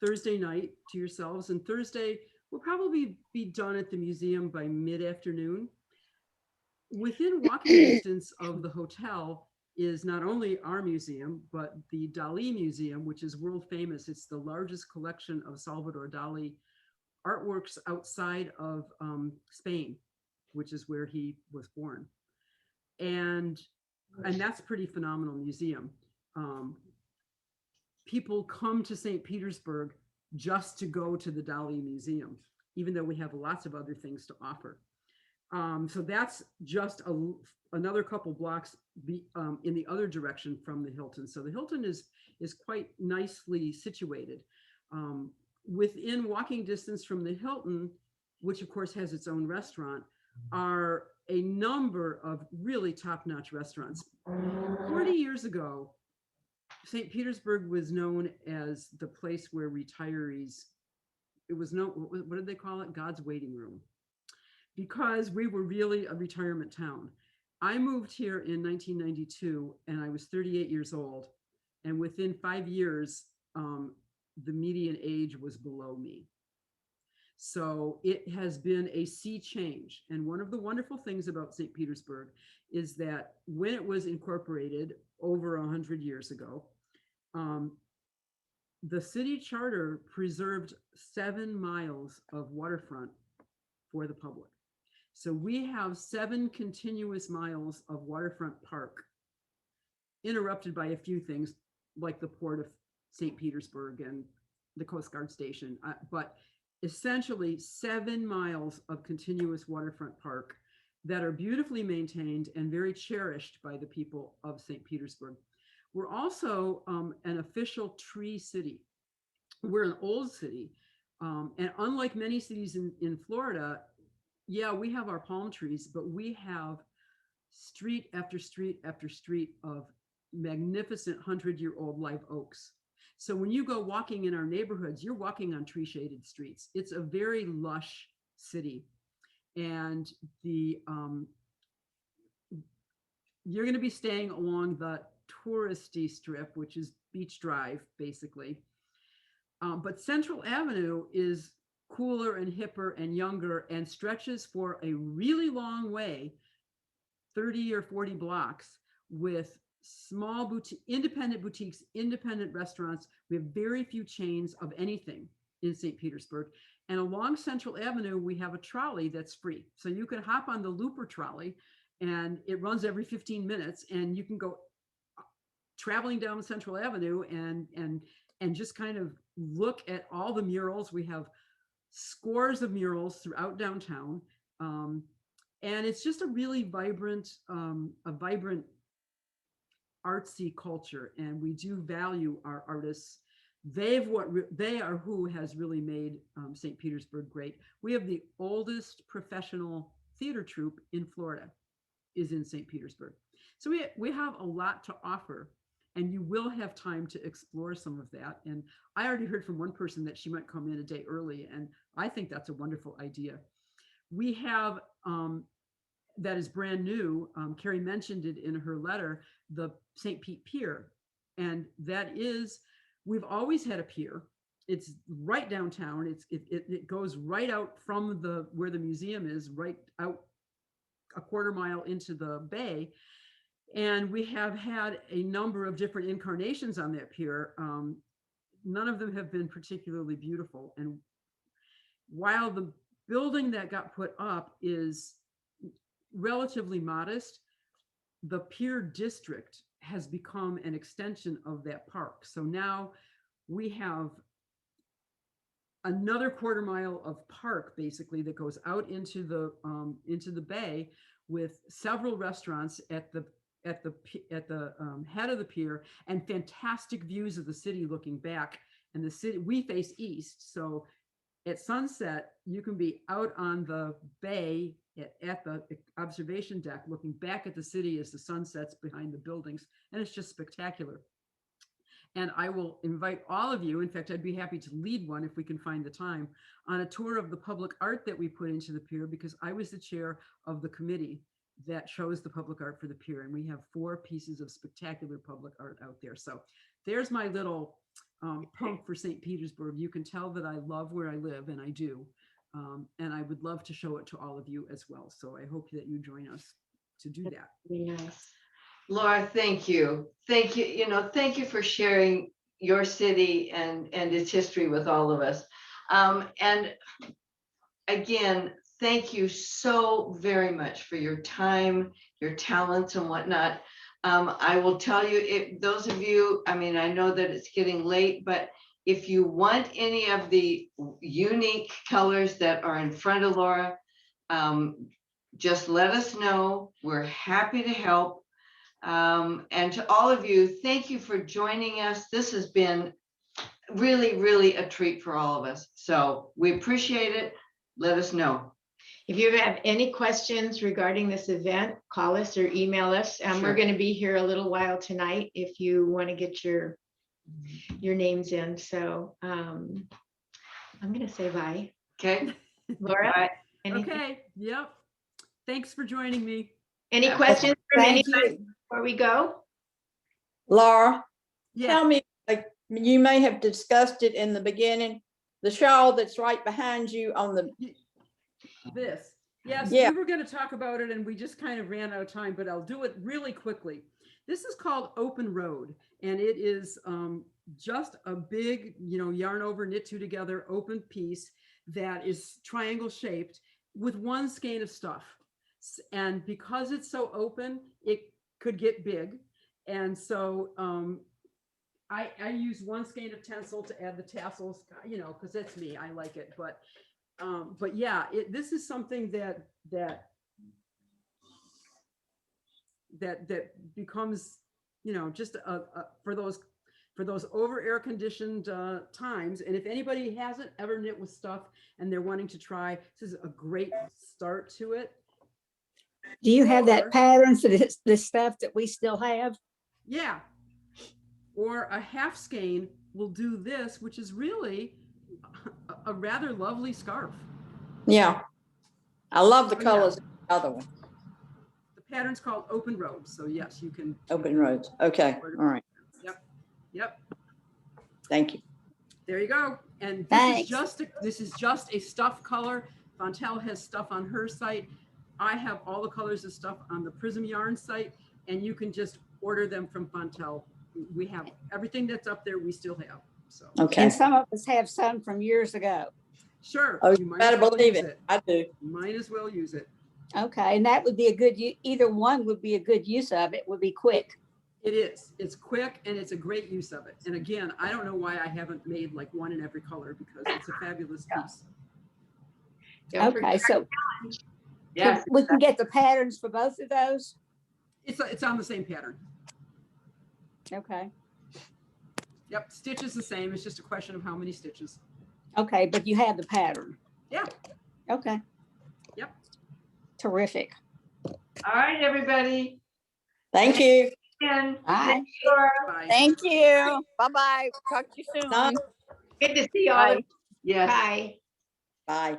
Thursday night to yourselves, and Thursday will probably be done at the museum by mid-afternoon. Within walking distance of the hotel is not only our museum, but the Dali Museum, which is world famous. It's the largest collection of Salvador Dali artworks outside of Spain, which is where he was born. And that's a pretty phenomenal museum. People come to St. Petersburg just to go to the Dali Museum, even though we have lots of other things to offer. So that's just another couple blocks in the other direction from the Hilton. So the Hilton is quite nicely situated. Within walking distance from the Hilton, which of course has its own restaurant, are a number of really top-notch restaurants. 40 years ago, St. Petersburg was known as the place where retirees, it was no, what did they call it? God's waiting room. Because we were really a retirement town. I moved here in 1992 and I was 38 years old. And within 5 years, the median age was below me. So it has been a sea change. And one of the wonderful things about St. Petersburg is that when it was incorporated over 100 years ago, the city charter preserved 7 miles of waterfront for the public. So we have 7 continuous miles of waterfront park, interrupted by a few things like the port of St. Petersburg and the Coast Guard station, but essentially 7 miles of continuous waterfront park that are beautifully maintained and very cherished by the people of St. Petersburg. We're also an official tree city. We're an old city. And unlike many cities in Florida, yeah, we have our palm trees, but we have street after street after street of magnificent 100-year-old live oaks. So when you go walking in our neighborhoods, you're walking on tree shaded streets. It's a very lush city. And the you're going to be staying along the touristy strip, which is Beach Drive, basically. But Central Avenue is cooler and hipper and younger and stretches for a really long way, 30 or 40 blocks, with small boutique, independent boutiques, independent restaurants. We have very few chains of anything in St. Petersburg. And along Central Avenue, we have a trolley that's free. So you can hop on the Looper trolley and it runs every 15 minutes and you can go traveling down Central Avenue and just kind of look at all the murals. We have scores of murals throughout downtown. And it's just a really vibrant artsy culture. And we do value our artists. They are who has really made St. Petersburg great. We have the oldest professional theater troupe in Florida is in St. Petersburg. So we have a lot to offer, and you will have time to explore some of that. And I already heard from one person that she might come in a day early, and I think that's a wonderful idea. We have, that is brand new, Carrie mentioned it in her letter, the St. Pete Pier. And that is, we've always had a pier. It's right downtown. It goes right out from where the museum is, right out a quarter mile into the bay. And we have had a number of different incarnations on that pier. None of them have been particularly beautiful. And while the building that got put up is relatively modest, the pier district has become an extension of that park. So now we have another quarter mile of park basically that goes out into the bay with several restaurants at the head of the pier and fantastic views of the city looking back. And the city, we face east, so at sunset you can be out on the bay at the observation deck looking back at the city as the sun sets behind the buildings, and it's just spectacular. And I will invite all of you, in fact, I'd be happy to lead one if we can find the time, on a tour of the public art that we put into the pier, because I was the chair of the committee that chose the public art for the pier. And we have 4 pieces of spectacular public art out there. So there's my little pump for St. Petersburg. You can tell that I love where I live, and I do. And I would love to show it to all of you as well. So I hope that you join us to do that. Yes. Laura, thank you. Thank you. Thank you for sharing your city and its history with all of us. And again, thank you so very much for your time, your talents and whatnot. I will tell you, those of you, I know that it's getting late, but if you want any of the unique colors that are in front of Laura, just let us know. We're happy to help. And to all of you, thank you for joining us. This has been really, really a treat for all of us. So we appreciate it. Let us know. If you have any questions regarding this event, call us or email us. We're Sure. going to be here a little while tonight if you want to get your names in. So I'm going to say bye. Okay. Laura, Bye. anything? Okay, yep. Thanks for joining me. Any Yeah. questions from Thank anybody you. before we go? Laura, Yeah, tell me, like, you may have discussed it in the beginning, the shawl that's right behind you on the, this. Yes, Yeah. we were going to talk about it and we just kind of ran out of time, but I'll do it really quickly. This is called Open Road, and it is just a big, yarn over, knit two together, open piece that is triangle shaped with one skein of stuff. And because it's so open, it could get big. And so I use one skein of tencel to add the tassels, because that's me. I like it, but yeah, this is something that becomes, just for those over air conditioned times. And if anybody hasn't ever knit with stuff and they're wanting to try, this is a great start to it. Do you have Or- that pattern for the stuff that we still have? Yeah. Or a half skein will do this, which is really a rather lovely scarf. yeah. I love the Oh, yeah. colors of the other one, The pattern's called Open Road. So yes, you can. Open Roads. Okay, all right. Yep. Thank you. There you go. And this Thanks. is just a stuff color. Fontel has stuff on her site. I have all the colors of stuff on the Prism Yarn site, and you can just order them from Fontel. We have everything that's up there. We still have. So Okay. And some of us have some from years ago. sure. Oh, you you might better as well believe use it. I do. Might as well use it. Okay, and that would be a good, either one would be a good use of it, would be quick. It is. It's quick and it's a great use of it. And again, I don't know why I haven't made like one in every color, because it's a fabulous piece. Don't Okay, forget so our challenge. Yes. we can get the patterns for both of those? It's on the same pattern. Okay, Yep. Stitch is the same. It's just a question of how many stitches. okay, but you have the pattern. Yeah. Okay. Yep. Terrific. All right, everybody. Thank you. And Bye. Bye. Thank you. Bye-bye. Talk to you soon. Bye. Good to see all. Bye. yes. Bye. Bye.